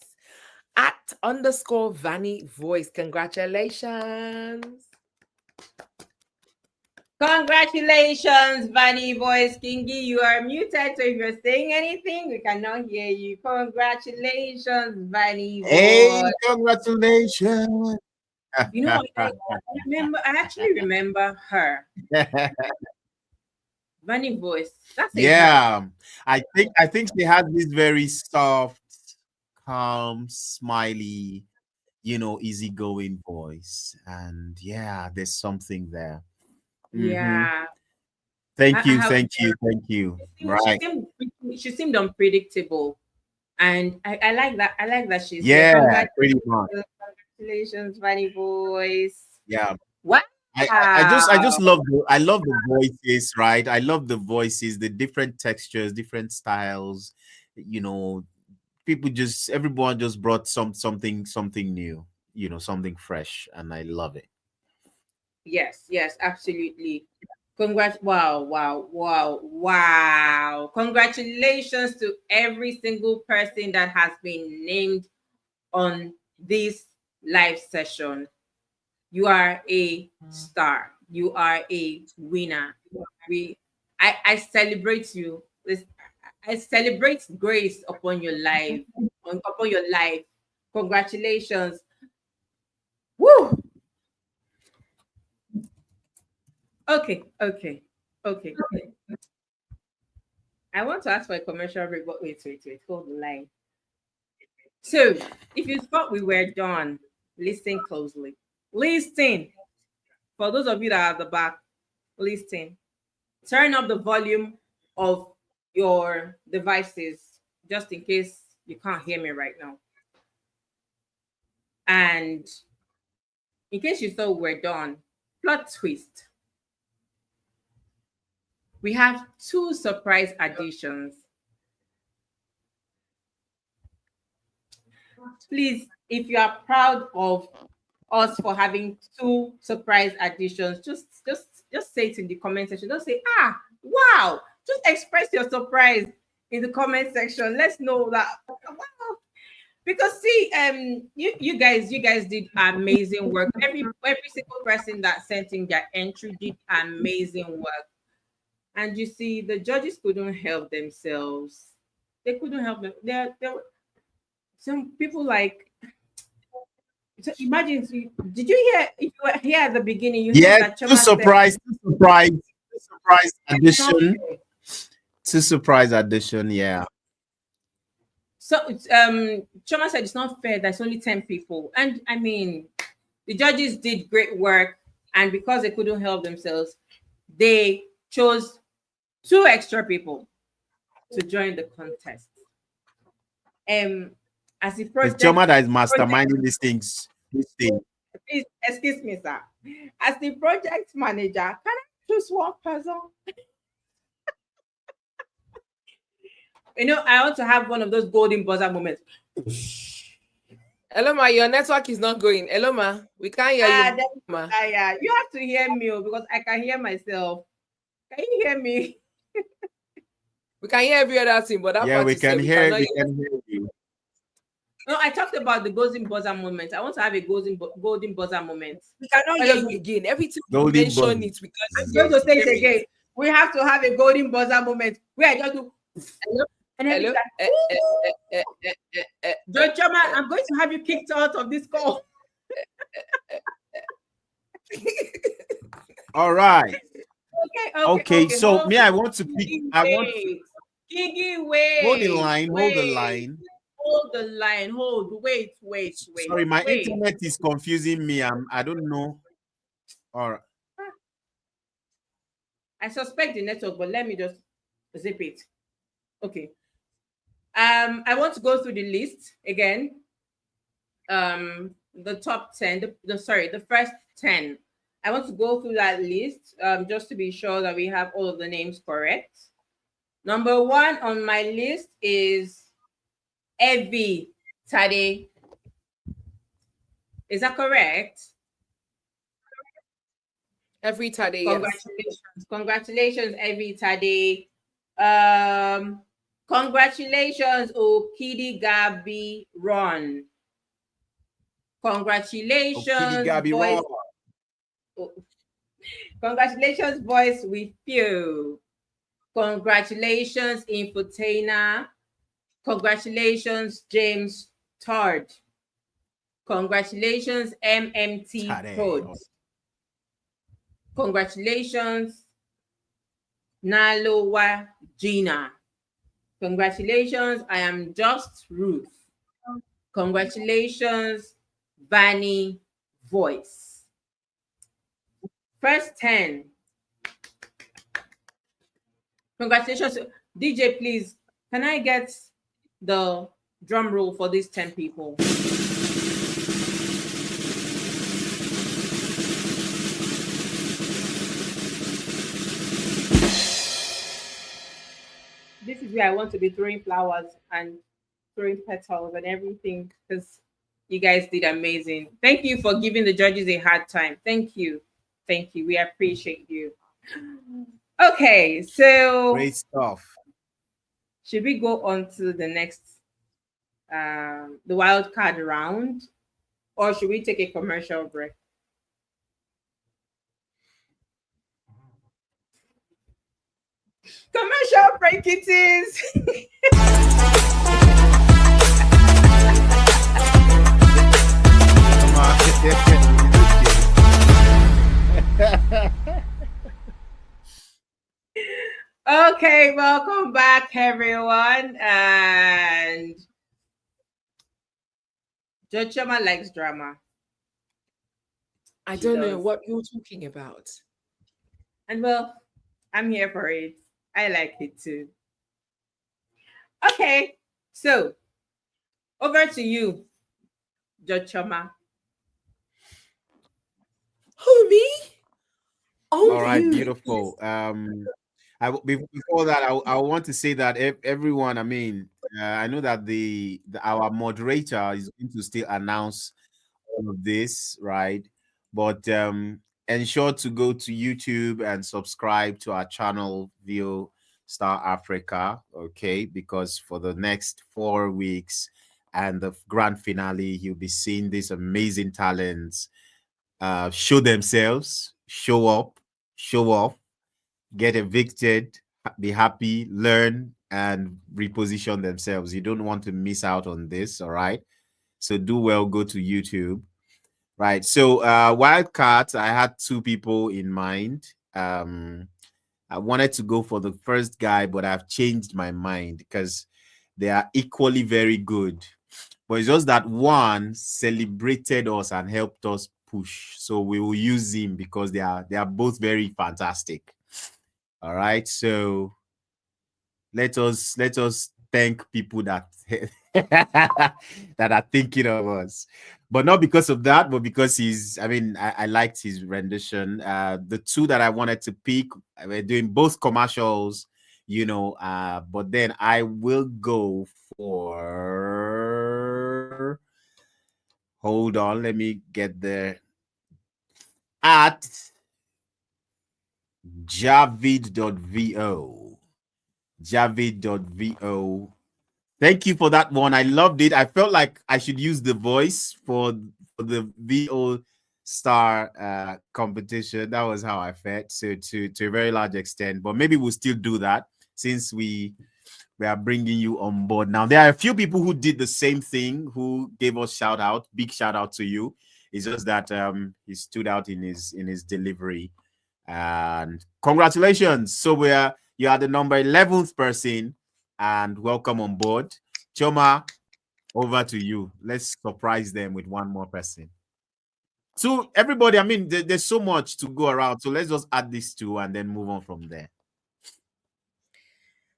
At underscore Vanny Voice. Congratulations. Congratulations, Vanny Voice Kingi. You are muted, so if you're saying anything, we cannot hear you. Congratulations, Vanny Voice. Hey, congratulations. You know, I actually remember her. Vanny Voice. That's a Yeah, I think she has this very soft, calm, smiley, easygoing voice, and yeah, there's something there. Yeah. Thank you, thank you. Right. She seemed unpredictable. And I like that. I like that she's here. Yeah, pretty much. Congratulations, Vanny Voice. Yeah. Wow. I just love the voices, right? I love the voices, the different textures, different styles. You know, everyone just brought something new, something fresh, and I love it. Yes, absolutely. Congrats. Wow. Congratulations to every single person that has been named on this live session. You are a star. You are a winner. I celebrate you. I celebrate grace upon your life. Upon your life. Congratulations. Woo! Okay. I want to ask for a commercial break, but wait. Hold the line. So, if you thought we were done, listen closely. Listen. For those of you that are at the back, listen. Turn up the volume of your devices just in case you can't hear me right now. And in case you thought we're done, plot twist. We have 2 surprise additions. Please, if you are proud of us for having 2 surprise additions, just say it in the comment section. Don't say, wow. Just express your surprise in the comment section. Let's know that, wow. Because see, you guys did amazing work. Every single person that sent in their entry did amazing work. And you see, the judges couldn't help themselves. They couldn't help them. There were some people like, so imagine, did you hear, if you were here at the beginning, you heard that Two Choma surprise addition. Two surprise addition, yeah. So Choma said it's not fair, there's only 10 people. And I mean, the judges did great work, and because they couldn't help themselves, they chose 2 extra people to join the contest. As the It's project, Choma that is masterminding these things. This thing. please excuse me, sir. As the project manager, can I choose one person? I want to have one of those golden buzzer moments. Eloma, your network is not going. Eloma, we can't hear you. Ma. Yeah, you have to hear me because I can hear myself. Can you hear me? We can hear every other thing, but that Yeah, part we you can said, hear. cannot We can hear you. No, I talked about the golden buzzer moment. I want to have a golden buzzer moment. We cannot hear you again. Every time you Golden mention buzz. it, we can I'm going to say it again. We have to have a golden buzzer moment where I just do Hello? and then Hello? John Choma, I'm going to have you kicked out of this call. All right. Okay. So me, I want to pick. I want to Gigi, wait. hold the line. Hold the line. Hold the line. Wait. Sorry, my wait. internet is confusing me. I don't know. All right. I suspect the network, but let me just zip it. Okay. I want to go through the list again. The top 10, the first 10. I want to go through that list just to be sure that we have all of the names correct. Number 1 on my list is Evie Tade. Is that correct? Every Tade, yes. Congratulations, Evie Tade. Congratulations, Okidi Gabi Ron. Congratulations, Okidi Gabi boys. Ron. Congratulations, boys with you. Congratulations, Infotena. Congratulations, James Todd. Congratulations, MMT Code. Congratulations, Nalowa Gina. Congratulations, I am just Ruth. Congratulations, Vanny Voice. First 10. Congratulations. DJ, please, can I get the drum roll for these 10 people? This is where I want to be throwing flowers and throwing petals and everything because you guys did amazing. Thank you for giving the judges a hard time. Thank you. We appreciate you. Okay, so Great stuff. Should we go on to the next, the wild card round, or should we take a commercial break? Commercial break it is. Okay, welcome back, everyone. And Jochama likes drama. I don't know what you're talking about. And well, I'm here for it. I like it too. Okay, so over to you, Jochama. Who, me? All right, beautiful. Before that, I want to say that everyone. I mean, I know that our moderator is going to still announce all of this, right? But ensure to go to YouTube and subscribe to our channel, View Star Africa, okay? Because for the next 4 weeks and the grand finale, you'll be seeing these amazing talents show themselves, show up, show off, get evicted, be happy, learn, and reposition themselves. You don't want to miss out on this, all right? So do well, go to YouTube. Right. So wildcards, I had 2 people in mind. I wanted to go for the first guy, but I've changed my mind because they are equally very good. But it's just that one celebrated us and helped us push. So we will use him because they are both very fantastic. All right. So let us thank people that that are thinking of us, but not because of that, but because I liked his rendition. The two that I wanted to pick, we're doing both commercials, but then I will go for, hold on, let me get there, at javid.vo. Javid.vo. Thank you for that one. I loved it. I felt like I should use the voice for the VO Star competition. That was how I felt. So to a very large extent, but maybe we'll still do that since we are bringing you on board now. There are a few people who did the same thing, who gave us shout out. Big shout out to you. It's just that he stood out in his delivery. And congratulations. So you are the number 11th person, and welcome on board. Choma, over to you. Let's surprise them with one more person. So everybody, I mean, there's so much to go around. So let's just add these two and then move on from there.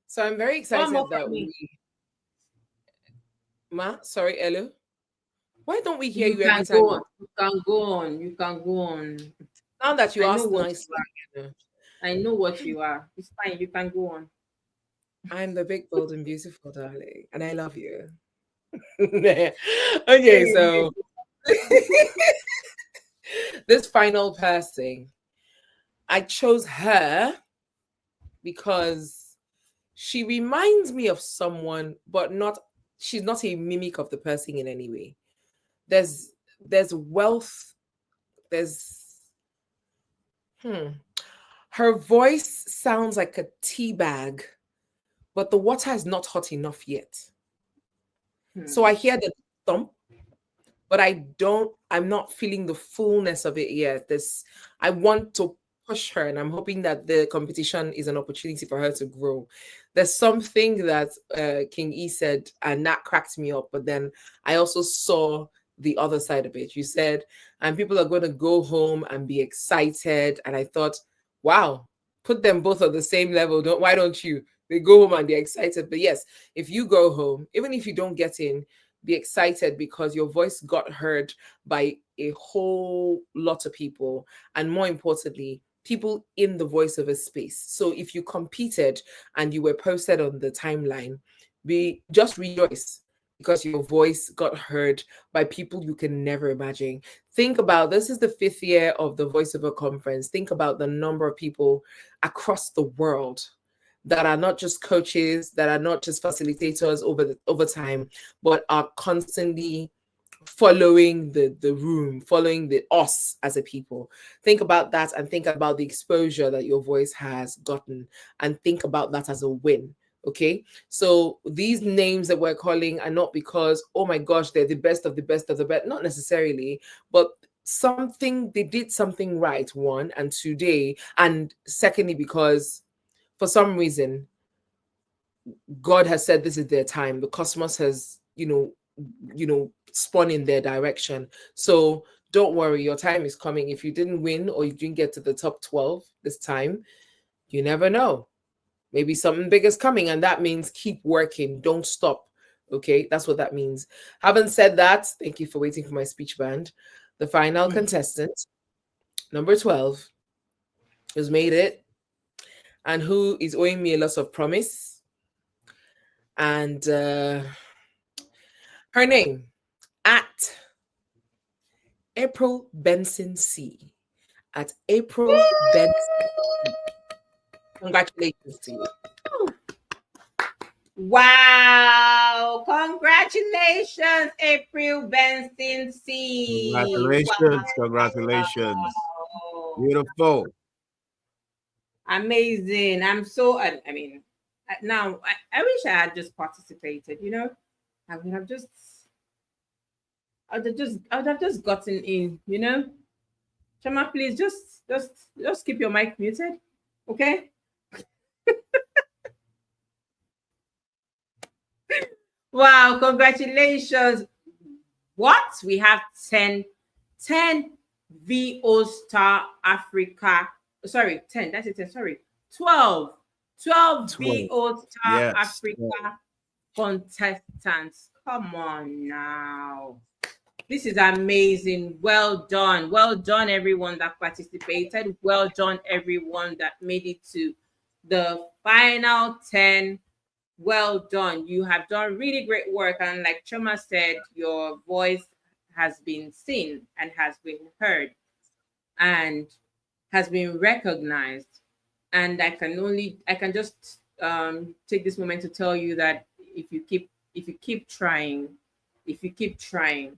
So I'm very excited that sorry, Elu. Why don't we hear you every time? You can go on. You can go on. Now that you asked nicely. I know what you are. It's fine. You can go on. I'm the big, bold, and beautiful, darling, and I love you. Okay, so this final person, I chose her because she reminds me of someone, but she's not a mimic of the person in any way. There's wealth, her voice sounds like a tea bag, but the water is not hot enough yet. So I hear the thump, but I'm not feeling the fullness of it yet. I want to push her, and I'm hoping that the competition is an opportunity for her to grow. There's something that King E said, and that cracked me up, but then I also saw the other side of it. You said, and people are going to go home and be excited. And I thought, wow, put them both on the same level. Why don't you? They go home and they're excited. But yes, if you go home, even if you don't get in, be excited because your voice got heard by a whole lot of people. And more importantly, people in the voiceover space. So if you competed and you were posted on the timeline, just rejoice, because your voice got heard by people you can never imagine. Think about, this is the 5th year of the Voiceover Conference. Think about the number of people across the world that are not just coaches, that are not just facilitators over time, but are constantly following the room, following us as a people. Think about that, and think about the exposure that your voice has gotten, and think about that as a win. Okay, so these names that we're calling are not because, oh my gosh, they're the best of the best of the best, not necessarily, but they did something right, one, and today, and secondly, because for some reason, God has said this is their time. The cosmos has, spun in their direction. So don't worry, your time is coming. If you didn't win or you didn't get to the top 12 this time, you never know. Maybe something big is coming, and that means keep working. Don't stop. Okay, that's what that means. Having said that, thank you for waiting for my speech band. The final contestant, number 12, has made it, and who is owing me a lot of promise. And her name, at April Benson C. At April Benson C. Congratulations to you. Wow. Congratulations, April Benson C. Congratulations. Wow. Congratulations. Wow. Beautiful. Amazing. I'm so, now I wish I had just participated, I would have just gotten in, Chama, please just keep your mic muted. Okay. Wow, congratulations. What? We have 10 VO Star Africa. Sorry, 10. That's it. Sorry. 12 VO Star Africa contestants. Come on now. This is amazing. Well done. Well done, everyone that participated. Well done, everyone that made it to the final 10. Well done. You have done really great work. And like Choma said, your voice has been seen and has been heard and has been recognized. And I can just take this moment to tell you that if you keep trying, if you keep trying,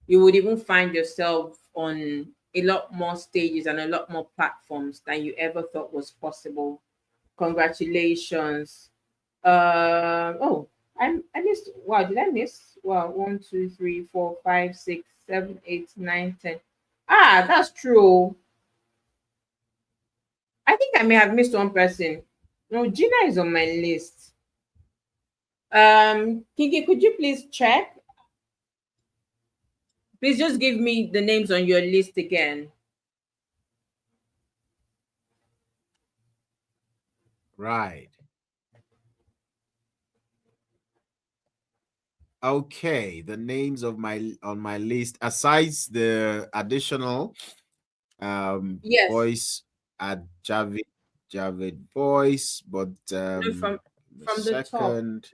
you would even find yourself on a lot more stages and a lot more platforms than you ever thought was possible. Congratulations. Oh, I missed. Wow, did I miss? Wow, 1, 2, 3, 4, 5, 6, 7, 8, 9, 10. Ah, that's true. I think I may have missed one person. No, Gina is on my list. Kiki, could you please check? Please just give me the names on your list again. Right. Okay, the names of my list, aside the additional Yes. voice at Javid voice, but No, from the top. second.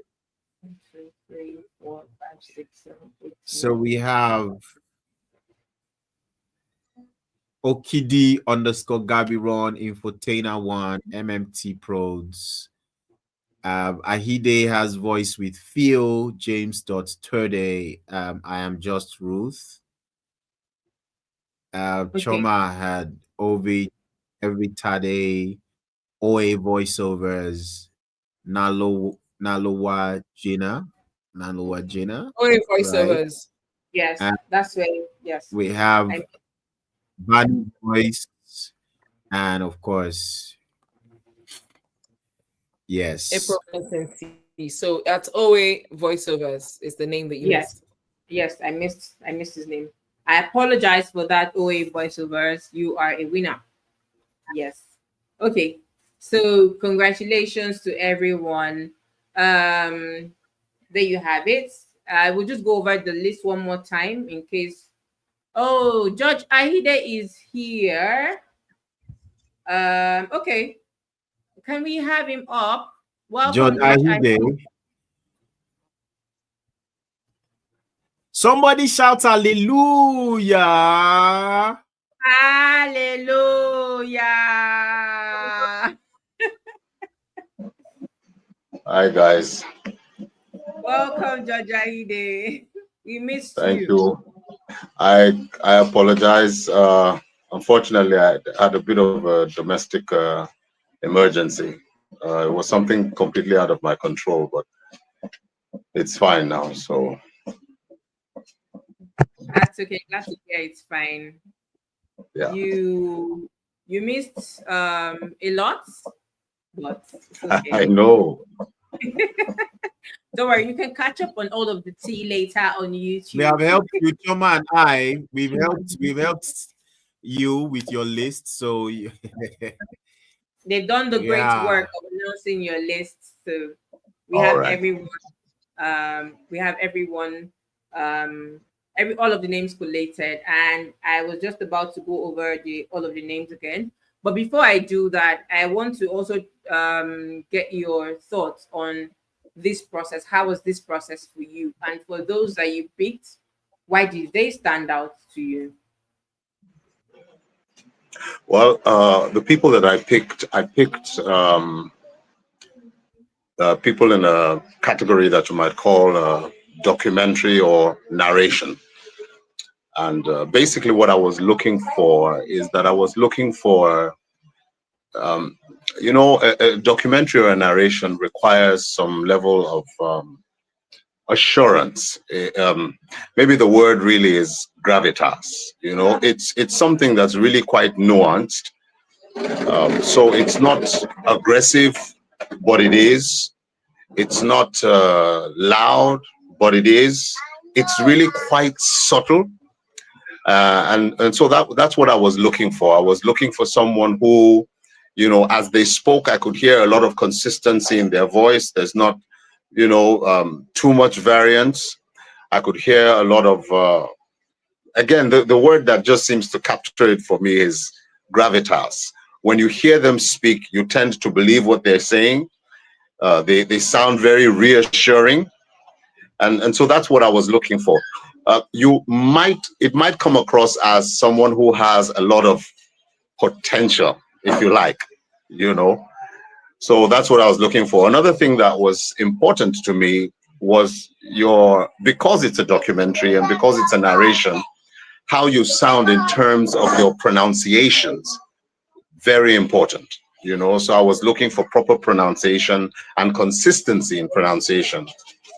1, 2, 3, 4, 5, 6, 7, 8. So we have Okidi_Gabiron, Infotainer1, MMT Prods. Ahide has voice with Phil, James.Turde, I Am Just Ruth. Choma had Ovi, Evitade, OA voiceovers, Nalowa Jina. OA voiceovers. Right? Yes, that's right. Yes. We have Bunny voice, and of course, yes. April Constantine. So that's OA voiceovers is the name that you missed. Yes, I missed his name. I apologize for that, OA voiceovers. You are a winner. Yes. Okay. So congratulations to everyone. There you have it. I will just go over the list one more time in case. Oh, Judge Ahide is here. Okay. Can we have him up? Welcome, Judge Ahide. Somebody shout hallelujah. Hallelujah. Hi, guys. Welcome, Judge Ahide. We missed you. Thank you. I apologize. Unfortunately, I had a bit of a domestic emergency. It was something completely out of my control, but it's fine now. So That's okay. Glad to hear it's fine. yeah. You missed a lot, but it's okay. I know. Don't worry, you can catch up on all of the tea later on YouTube. We have helped you, Choma and I. We've helped you with your list. So they've done the great work of announcing your list. So we have everyone. All of the names collated, and I was just about to go over all of the names again. But before I do that, I want to also get your thoughts on this process. How was this process for you? And for those that you picked, why did they stand out to you? Well, the people that I picked people in a category that you might call documentary or narration. And basically what I was looking for is that I was looking for, a documentary or a narration requires some level of assurance. Maybe the word really is gravitas. It's something that's really quite nuanced. So it's not aggressive, but it is. It's not loud, but it is. It's really quite subtle. And so that's what I was looking for. I was looking for someone who, as they spoke, I could hear a lot of consistency in their voice. There's not too much variance. I could hear a lot of, again, the word that just seems to capture it for me is gravitas. When you hear them speak, you tend to believe what they're saying. They sound very reassuring. And so that's what I was looking for. It might come across as someone who has a lot of potential, if you like, you know. So that's what I was looking for. Another thing that was important to me was because it's a documentary and because it's a narration, how you sound in terms of your pronunciations. Very important, So I was looking for proper pronunciation and consistency in pronunciation.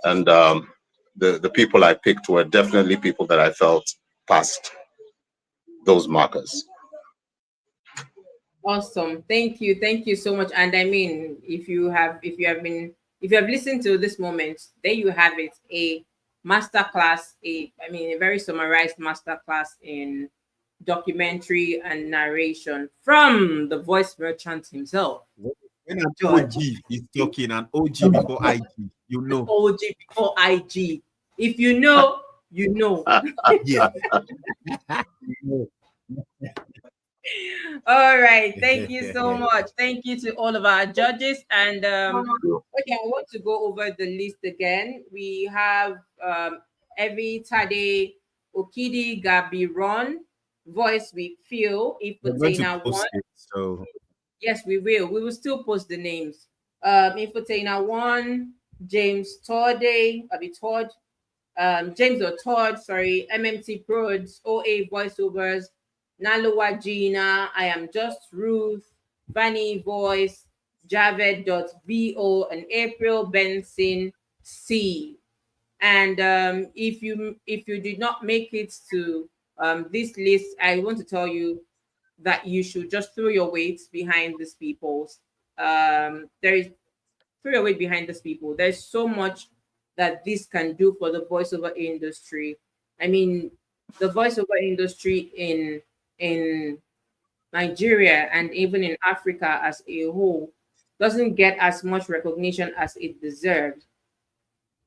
And the people I picked were definitely people that I felt passed those markers. Awesome. Thank you so much. And I mean, if you have listened to this moment, there you have it, a masterclass, a very summarized masterclass in documentary and narration from the voice merchant himself. When an OG is talking, an OG before IG, OG before IG. If you know, you know. Yeah. All right. Thank you so much. Thank you to all of our judges. And okay, I want to go over the list again. We have Evie Tade, Okidi Gabiron, Voice with Phil, We're going to Ifotena post One. it, so Yes, we will. We will still post the names. Ifotena One, James Torde, Todd, James or Todd, sorry, MMT Prods, OA Voiceovers, Nalowa Gina, I Am Just Ruth, Vanny Voice, Javed.vo, and April Benson C. And if you did not make it to this list, I want to tell you that you should just throw your weight behind these people's. There is throw your weight behind these people. There's so much that this can do for the voiceover industry. I mean, the voiceover industry in Nigeria and even in Africa as a whole doesn't get as much recognition as it deserves.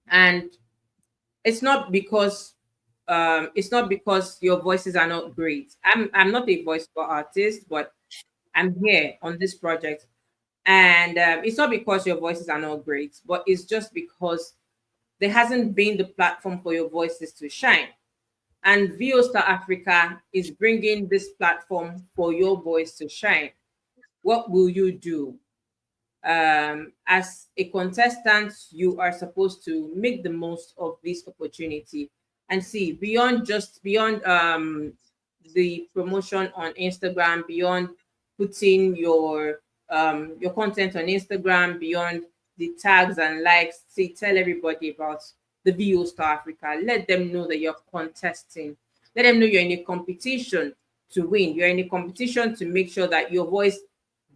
And it's not because your voices are not great. I'm not a voiceover artist, but I'm here on this project. And it's not because your voices are not great, but it's just because there hasn't been the platform for your voices to shine. And VOStar Africa is bringing this platform for your voice to shine. What will you do? As a contestant, you are supposed to make the most of this opportunity and see beyond the promotion on Instagram, beyond putting your content on Instagram, beyond the tags and likes. See, tell everybody about the VOStar Africa. Let them know that you're contesting. Let them know you're in a competition to win. You're in a competition to make sure that your voice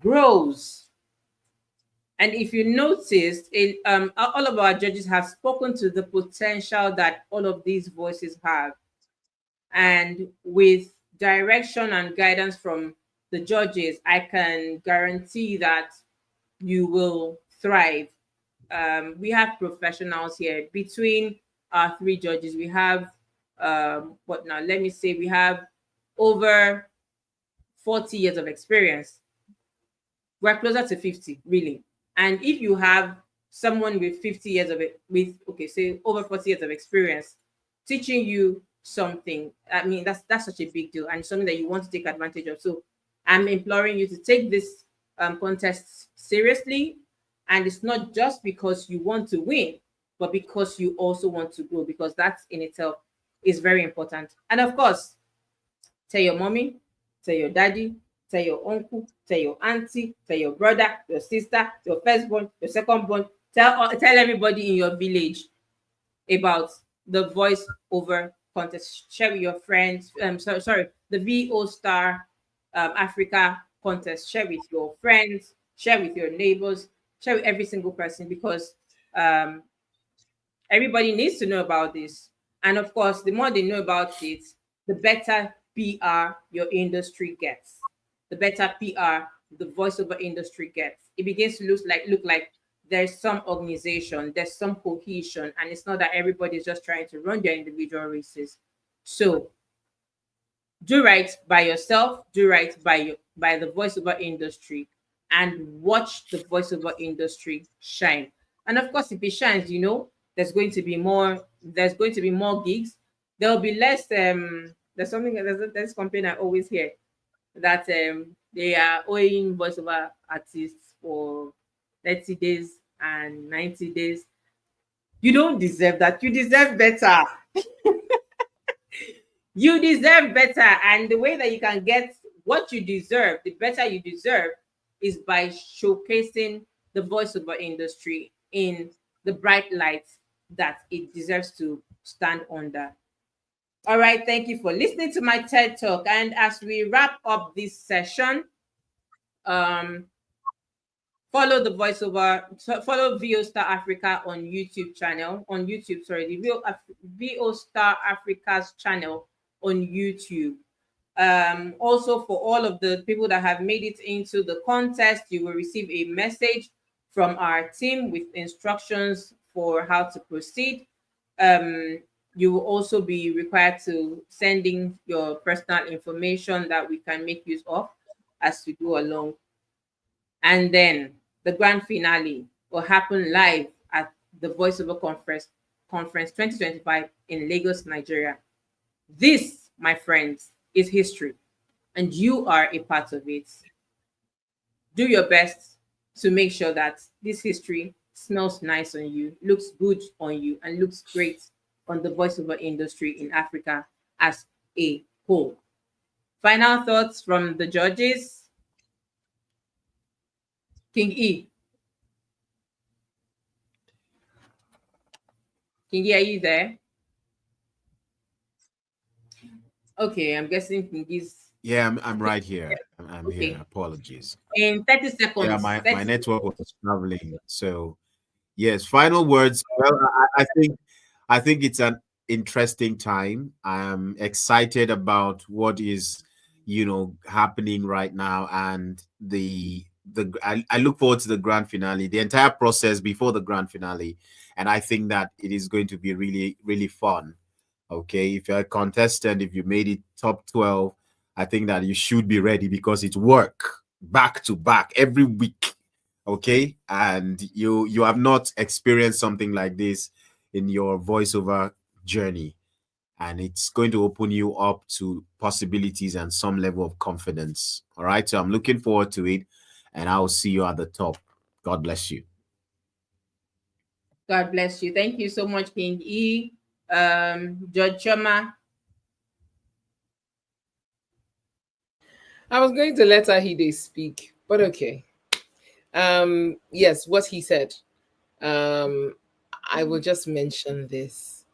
grows. And if you noticed, all of our judges have spoken to the potential that all of these voices have. And with direction and guidance from the judges, I can guarantee that you will thrive. We have professionals here. Between our three judges, we have, what now? Let me say, we have over 40 years of experience. We're closer to 50, really. And if you have someone with 50 years of it, say over 40 years of experience, teaching you something, I mean, that's such a big deal and something that you want to take advantage of. So I'm imploring you to take this contest seriously. And it's not just because you want to win, but because you also want to grow, because that in itself is very important. And of course, tell your mommy, tell your daddy, tell your uncle, tell your auntie, tell your brother, your sister, your firstborn, your secondborn. Tell everybody in your village about the voice over contest. Share with your friends. The VOStar Africa contest. Share with your friends. Share with your neighbors. Share with every single person, because everybody needs to know about this. And of course, the more they know about it, the better PR your industry gets. The better PR the voiceover industry gets. It begins to look like there's some organization, there's some cohesion, and it's not that everybody's just trying to run their individual races. So do right by yourself, do right by the voiceover industry, and watch the voiceover industry shine. And of course, if it shines, there's going to be more gigs. There'll be less there's this complaint I always hear that they are owing voiceover artists for 30 days and 90 days. You don't deserve that. You deserve better. You deserve better. And the way that you can get what you deserve, the better you deserve, is by showcasing the voiceover industry in the bright light that it deserves to stand under. All right, thank you for listening to my TED Talk. And as we wrap up this session, follow the follow VO Star Africa on YouTube channel, the VO Star Africa's channel on YouTube. Also, for all of the people that have made it into the contest, you will receive a message from our team with instructions for how to proceed. You will also be required to send in your personal information that we can make use of as we go along. And then the grand finale will happen live at the Voiceover Conference 2025 in Lagos, Nigeria. This, my friends, is history, and you are a part of it. Do your best to make sure that this history smells nice on you, looks good on you, and looks great on the voiceover industry in Africa as a whole. Final thoughts from the judges. King E. King E, are you there? Okay, I'm guessing King E's. Yeah, I'm right here. I'm Okay. here. Apologies. In 30 seconds. Yeah, my network was traveling. So yes, final words. Well, I think it's an interesting time. I'm excited about what is, happening right now, and I look forward to the grand finale, the entire process before the grand finale, and I think that it is going to be really, really fun. Okay, if you're a contestant, if you made it top 12, I think that you should be ready because it's work back to back every week. Okay, and you have not experienced something like this in your voiceover journey, and it's going to open you up to possibilities and some level of confidence. All right, so I'm looking forward to it, and I'll see you at the top. God bless you. God bless you. Thank you so much, King E. Judge Choma. I was going to let Ahide speak, but okay. Yes, what he said. I will just mention this.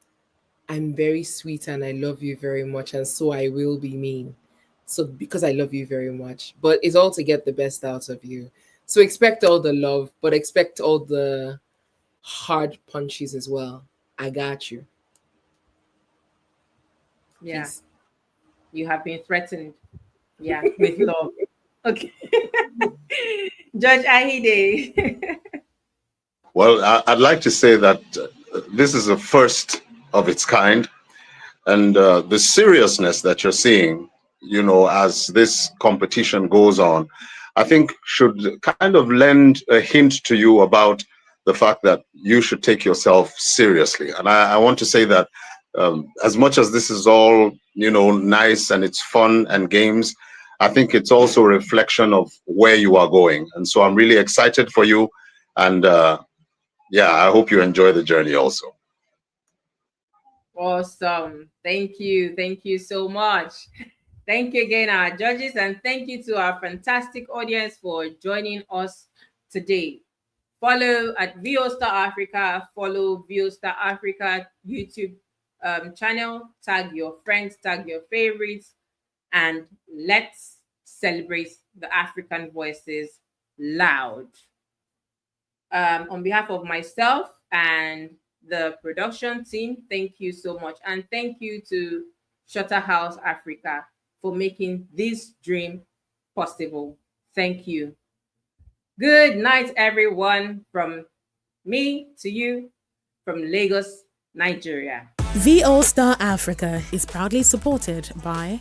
I'm very sweet and I love you very much, and so I will be mean. So because I love you very much, but it's all to get the best out of you. So expect all the love, but expect all the hard punches as well. I got you. Yeah. Peace. You have been threatened. Yeah, with love. Okay. Judge Ahide. Well, I'd like to say that this is a first of its kind, and the seriousness that you're seeing, as this competition goes on, I think should kind of lend a hint to you about the fact that you should take yourself seriously. And I want to say that as much as this is all, nice and it's fun and games, I think it's also a reflection of where you are going. And so I'm really excited for you. And yeah, I hope you enjoy the journey also. Awesome. Thank you. Thank you so much. Thank you again, our judges, and thank you to our fantastic audience for joining us today. Follow at VO Star Africa, follow VO Star Africa YouTube channel, tag your friends, tag your favorites, and let's celebrate the African voices loud. On behalf of myself and the production team, thank you so much. And thank you to Shutter House Africa for making this dream possible. Thank you. Good night, everyone, from Me to you from Lagos, Nigeria. VO Star Africa is proudly supported by